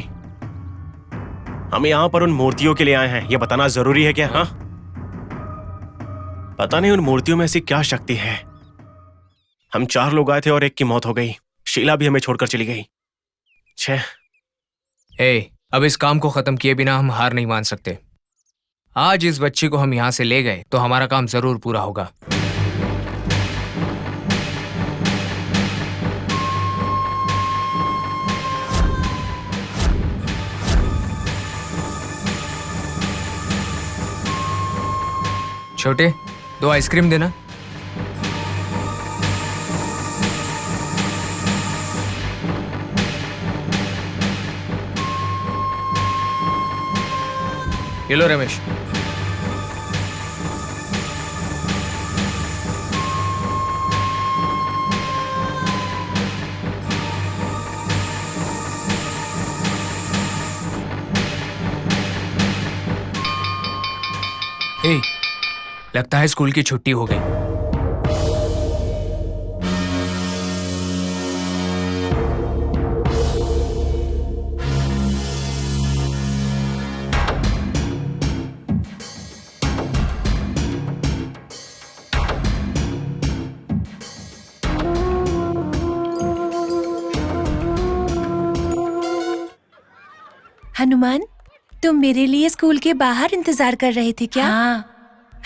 हम यहाँ पर उन मूर्तियों के लिए आए हैं, ये बताना जरूरी है क्या? हाँ, पता नहीं उन मूर्तियों में ऐसी क्या शक्ति है। हम 4 लोग आए थे और एक की मौत हो गई। शीला भी हमें छोड़कर चली गई। छह। अब इस काम को खत्म किए बिना हम हार नहीं मान सकते। आज इस बच्ची को हम यहाँ से ले गए तो हमारा काम जरूर पूरा होगा। छोटे, 2 आइसक्रीम देना। ये लो रमेश। लगता है स्कूल की छुट्टी हो गई। हनुमान, तुम मेरे लिए स्कूल के बाहर इंतजार कर रहे थे क्या? हाँ।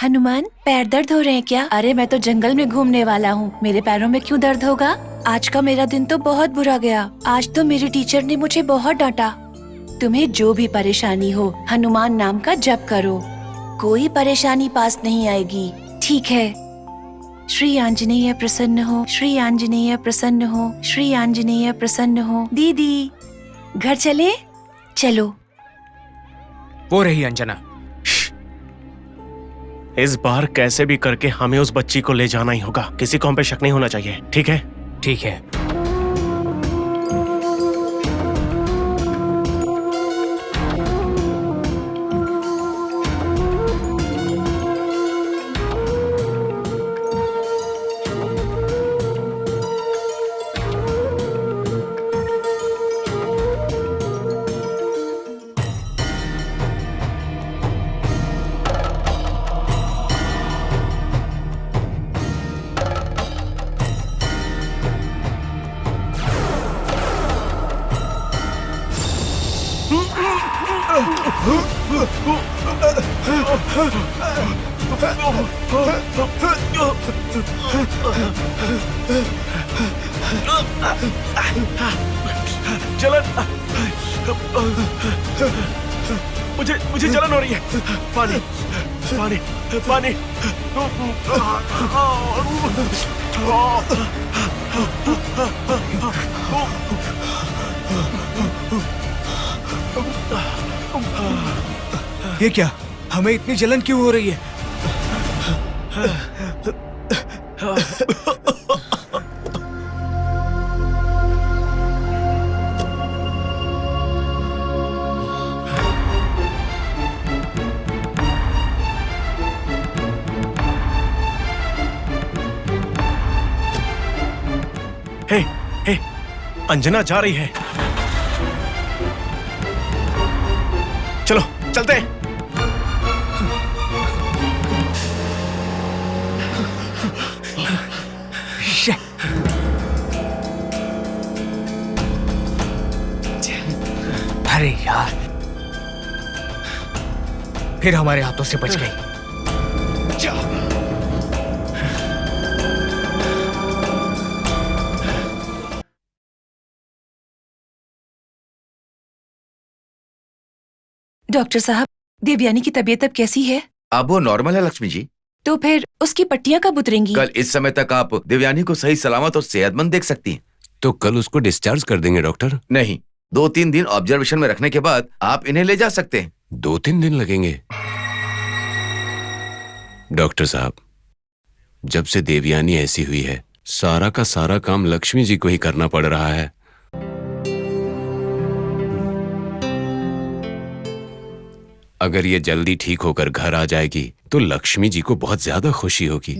हनुमान, पैर दर्द हो रहे हैं क्या? अरे मैं तो जंगल में घूमने वाला हूँ, मेरे पैरों में क्यों दर्द होगा? आज का मेरा दिन तो बहुत बुरा गया। आज तो मेरे टीचर ने मुझे बहुत डांटा। तुम्हें जो भी परेशानी हो, हनुमान नाम का जप करो, कोई परेशानी पास नहीं आएगी, ठीक है? श्री आंजनेय प्रसन्न हो, श्री आंजनेय प्रसन्न हो, श्री आंजनेय प्रसन्न हो। दीदी, घर चले? चलो। वो रही अंजना। इस बार कैसे भी करके हमें उस बच्ची को ले जाना ही होगा। किसी को हम पे शक नहीं होना चाहिए, ठीक है? ठीक है। जलन, मुझे जलन हो रही है। पानी, पानी, पानी। ये क्या? हमें इतनी जलन क्यों हो रही है? हे, हे, अंजना जा रही है। चलो चलते हैं। अरे यार, फिर हमारे हाथों से बच गई। डॉक्टर साहब, देवयानी की तबीयत अब कैसी है? अब वो नॉर्मल है लक्ष्मी जी। तो फिर उसकी पट्टियां कब उतरेंगी? कल इस समय तक आप देवयानी को सही सलामत और सेहतमंद देख सकती हैं। तो कल उसको डिस्चार्ज कर देंगे डॉक्टर? नहीं, 2-3 दिन ऑब्जर्वेशन में रखने के बाद आप इन्हें ले जा सकते हैं। 2-3 दिन लगेंगे? डॉक्टर साहब, जब से देवयानी ऐसी हुई है, सारा का सारा काम लक्ष्मी जी को ही करना पड़ रहा है। अगर ये जल्दी ठीक होकर घर आ जाएगी तो लक्ष्मी जी को बहुत ज्यादा खुशी होगी।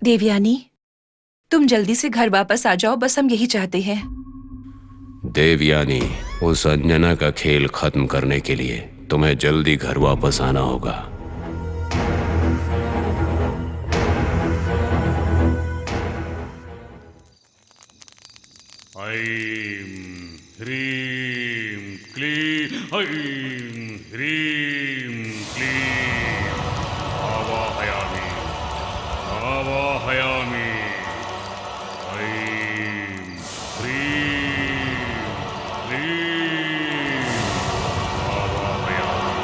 देवयानी, तुम जल्दी से घर वापस आ जाओ, बस हम यही चाहते हैं। देवयानी, उस अंजना का खेल खत्म करने के लिए तुम्हें जल्दी घर वापस आना होगा। ऐं ह्रीं क्लीं ऐं ह्रीं क्लीं आवाहयामि आवाहयामि ऐं ह्रीं क्लीं आवाहयामि।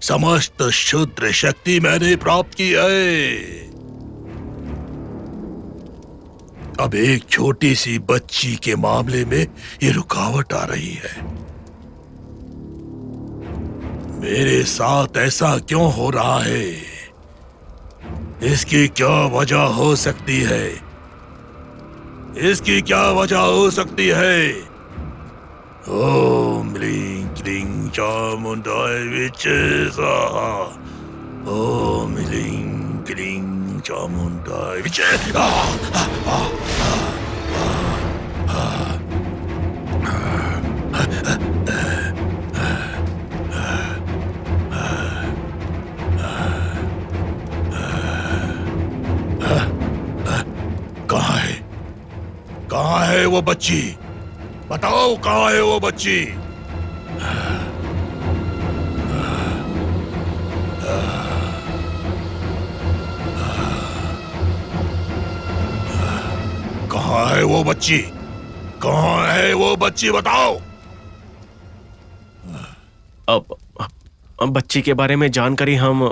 समस्त शुद्र शक्ति मैंने प्राप्त की है। अब एक छोटी सी बच्ची के मामले में ये रुकावट आ रही है। मेरे साथ ऐसा क्यों हो रहा है? इसकी क्या वजह हो सकती है? इसकी क्या वजह हो सकती है? ओम ह्रीं क्लीं चामुंडाय विचे स्वाहा। ओम ह्रीं क्लीं चामुंडाय विचे। कहाँ है? कहाँ है वो बच्ची? बताओ, कहाँ है वो बच्ची? कहाँ है वो बच्ची? कहाँ है वो बच्ची? बताओ। बच्ची के बारे में जानकारी हम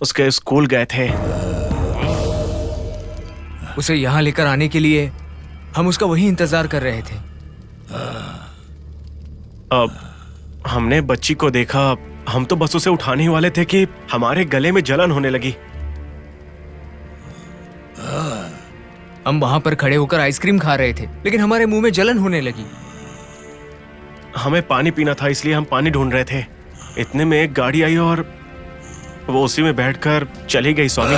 उसके स्कूल गए थे। उसे यहाँ लेकर आने के लिए हम उसका वही इंतजार कर रहे थे। अब हमने बच्ची को देखा, हम तो बस उसे उठाने ही वाले थे कि हमारे गले में जलन होने लगी। हम वहां पर खड़े होकर आइसक्रीम खा रहे थे, लेकिन हमारे मुंह में जलन होने लगी। हमें पानी पीना था, इसलिए हम पानी ढूंढ रहे थे। इतने में एक गाड़ी आई और वो उसी में बैठकर चली गई। स्वामी,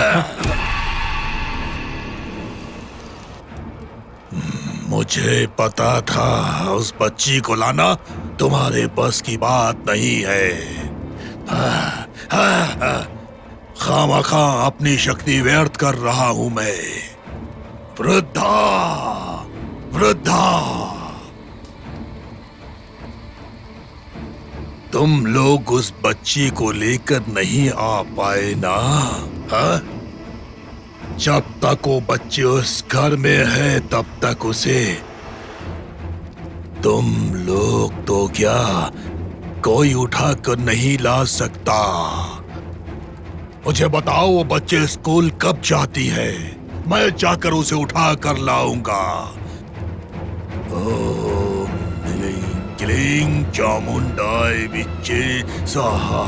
मुझे पता था उस बच्ची को लाना तुम्हारे बस की बात नहीं है। खामखा अपनी शक्ति व्यर्थ कर रहा हूं मैं। वृद्धा, वृद्धा, तुम लोग उस बच्ची को लेकर नहीं आ पाए ना? हाँ? जब तक वो बच्ची उस घर में है तब तक उसे तुम लोग तो क्या कोई उठा कर नहीं ला सकता। मुझे बताओ वो बच्चे स्कूल कब जाती है? मैं जाकर उसे उठा कर लाऊंगा। ओम ह्रीं क्लीं चामुंडाय विच्चे स्वाहा।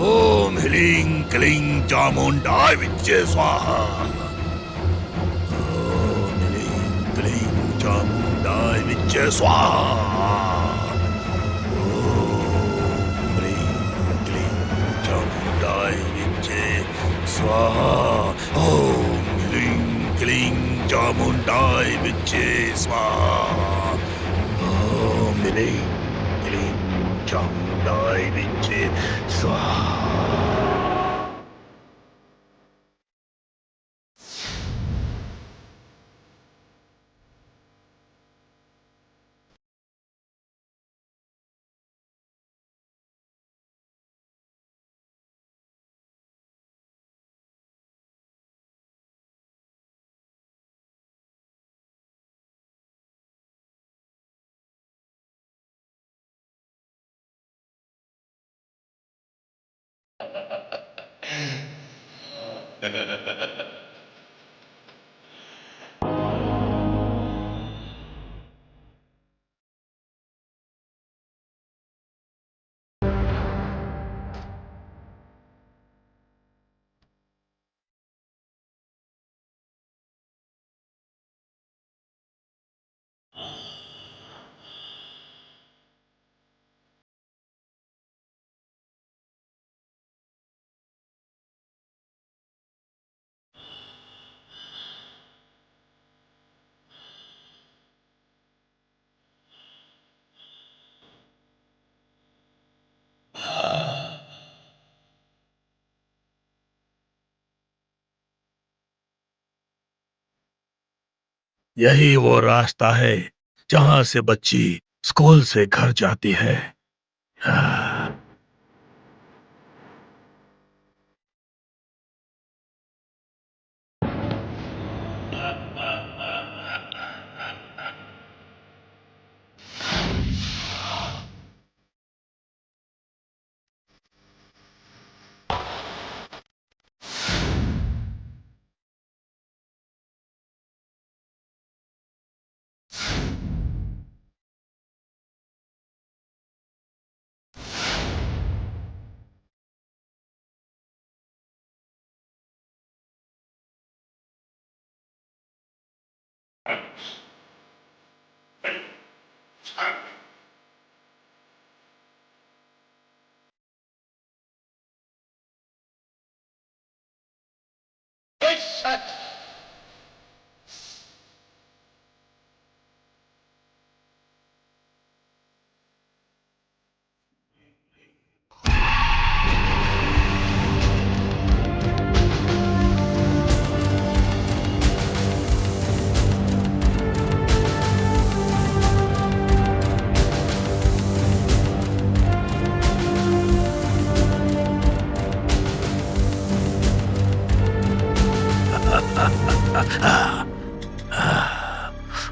ओम ह्रीं क्लीं चामुंडाय विच्चे स्वाहा। ओम ह्रीं क्लीं चामुंडाय विच्चे स्वाहा। ओम ह्रीं क्लीं चामुंडाय विच्चे स्वाहा। ओम ह्रीं क्लीं चामुंडाय विच्चे स्वाहा। ओम ह्रीं क्लीं चामुंडाय विच्चे स्वाहा। यही वो रास्ता है जहां से बच्ची स्कूल से घर जाती है।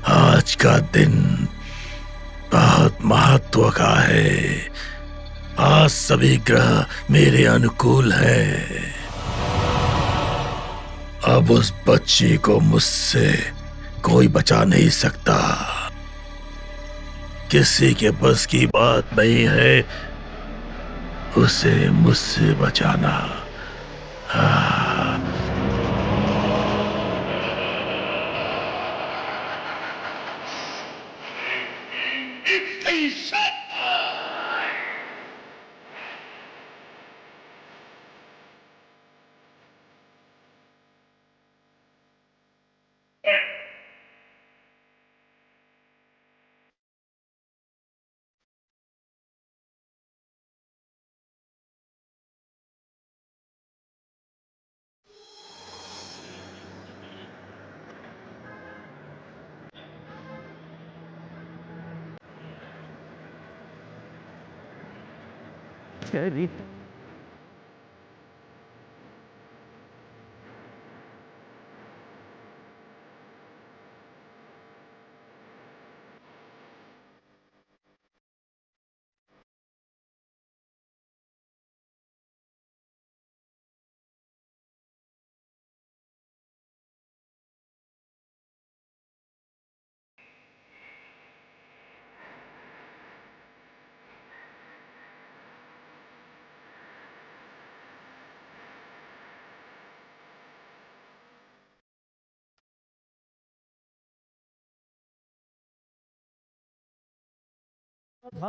आज का दिन बहुत महत्व का है आज सभी ग्रह मेरे अनुकूल हैं। अब उस बच्ची को मुझसे कोई बचा नहीं सकता। किसी के बस की बात नहीं है उसे मुझसे बचाना।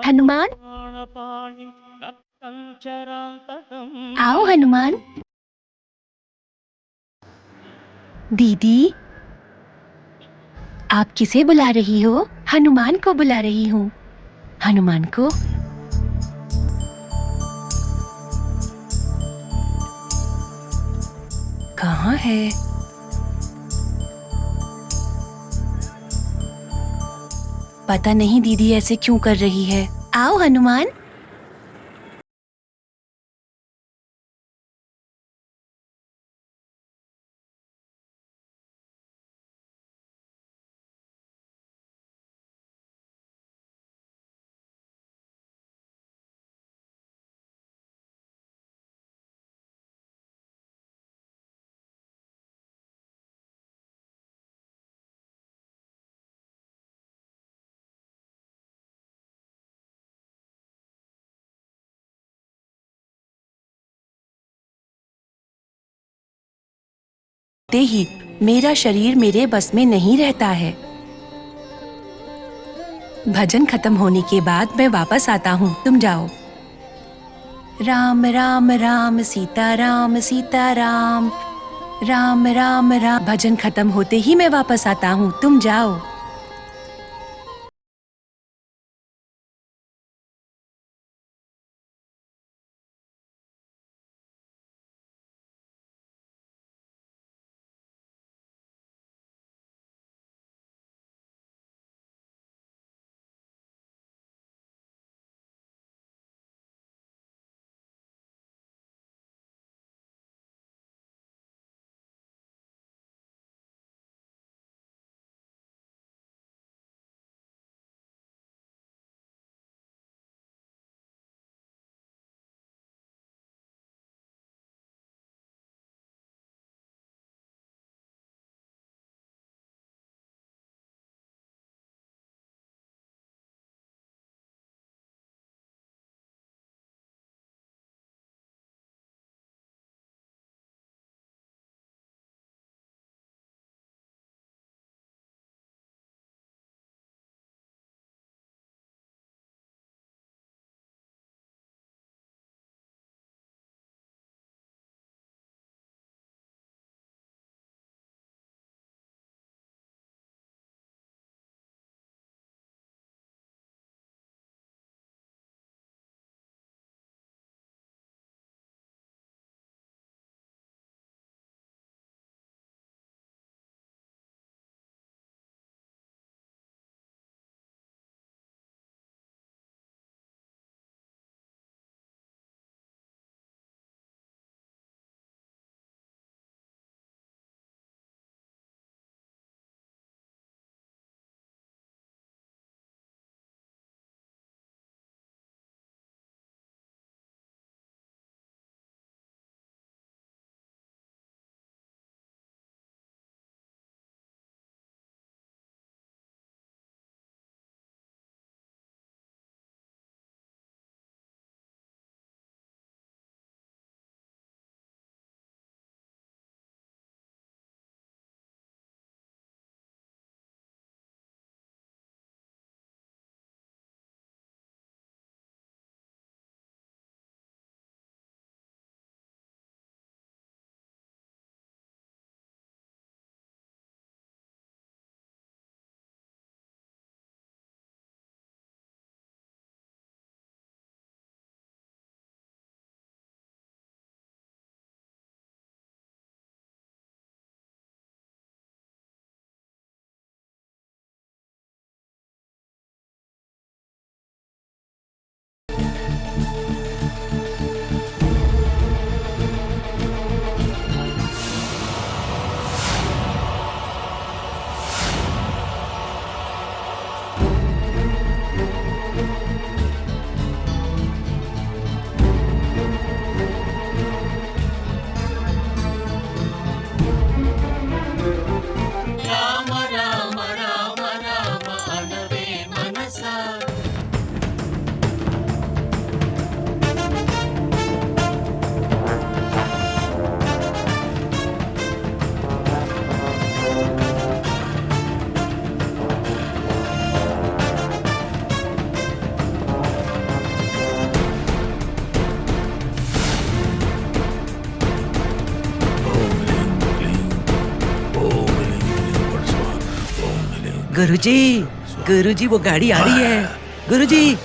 हनुमान, आओ हनुमान। दीदी, आप किसे बुला रही हो? हनुमान को बुला रही हूँ। हनुमान को। कहाँ है? पता नहीं दीदी ऐसे क्यों कर रही है। आओ हनुमान। ही मेरा शरीर मेरे बस में नहीं रहता है। भजन खत्म होने के बाद मैं वापस आता हूँ, तुम जाओ। राम राम राम सीता राम सीता राम, राम राम राम। भजन खत्म होते ही मैं वापस आता हूँ, तुम जाओ। गुरुजी वो गाड़ी आ रही है गुरुजी।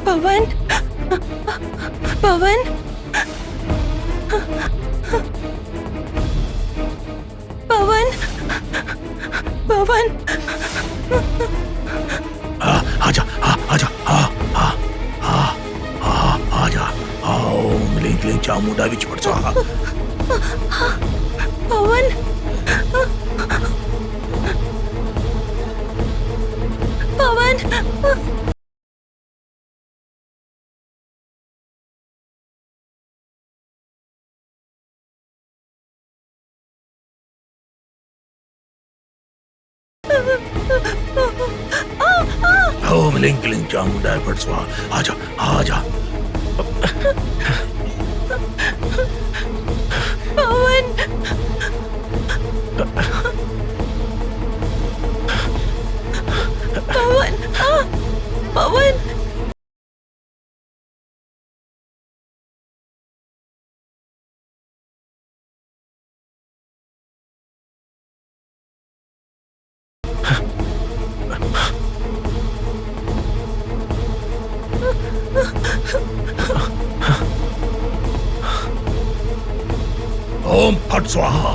पवन, पवन, पवन, पवन। आजा आजा आजा ओम लीं क्लीं चामुंडा विच स्वाहा। पवन, पवन। ओम लीं क्लीं चामुंडा विच स्वाहा। आजा आजा पवन, पवन, पवन। ओम फट स्वाहा।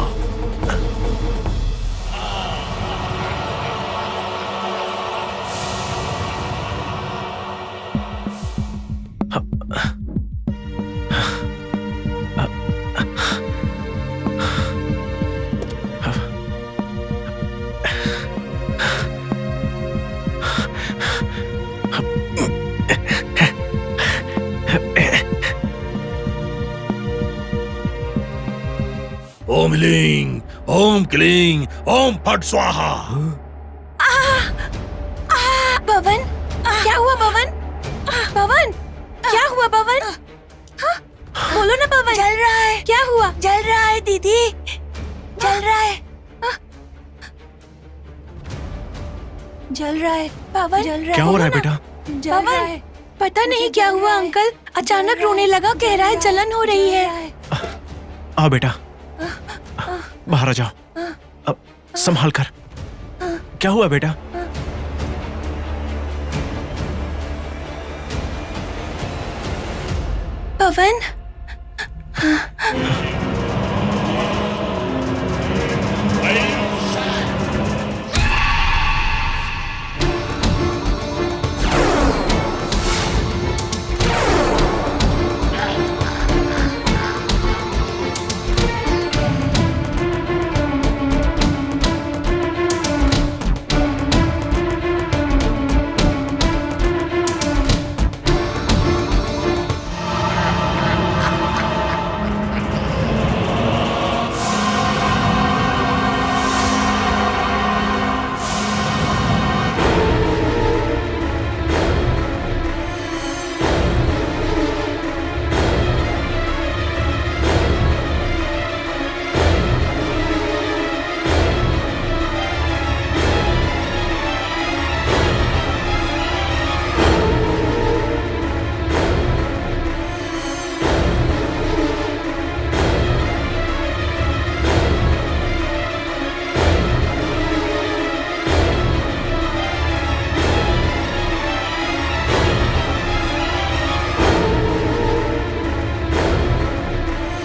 ओम लीं ओम क्लीं ओम फट स्वाहा। पवन, क्या हुआ पवन? पवन, क्या हुआ पवन? बोलो ना पवन। जल रहा है। क्या हुआ? जल रहा है दीदी, जल रहा है, जल रहा है पवन, जल रहा है। क्या हो रहा है बेटा? जल रहा है। पता नहीं क्या हुआ अंकल, अचानक रोने लगा, कह रहा है जलन हो रही है। आ बेटा, बाहर आ जाओ। अब संभाल कर। क्या हुआ बेटा? पवन,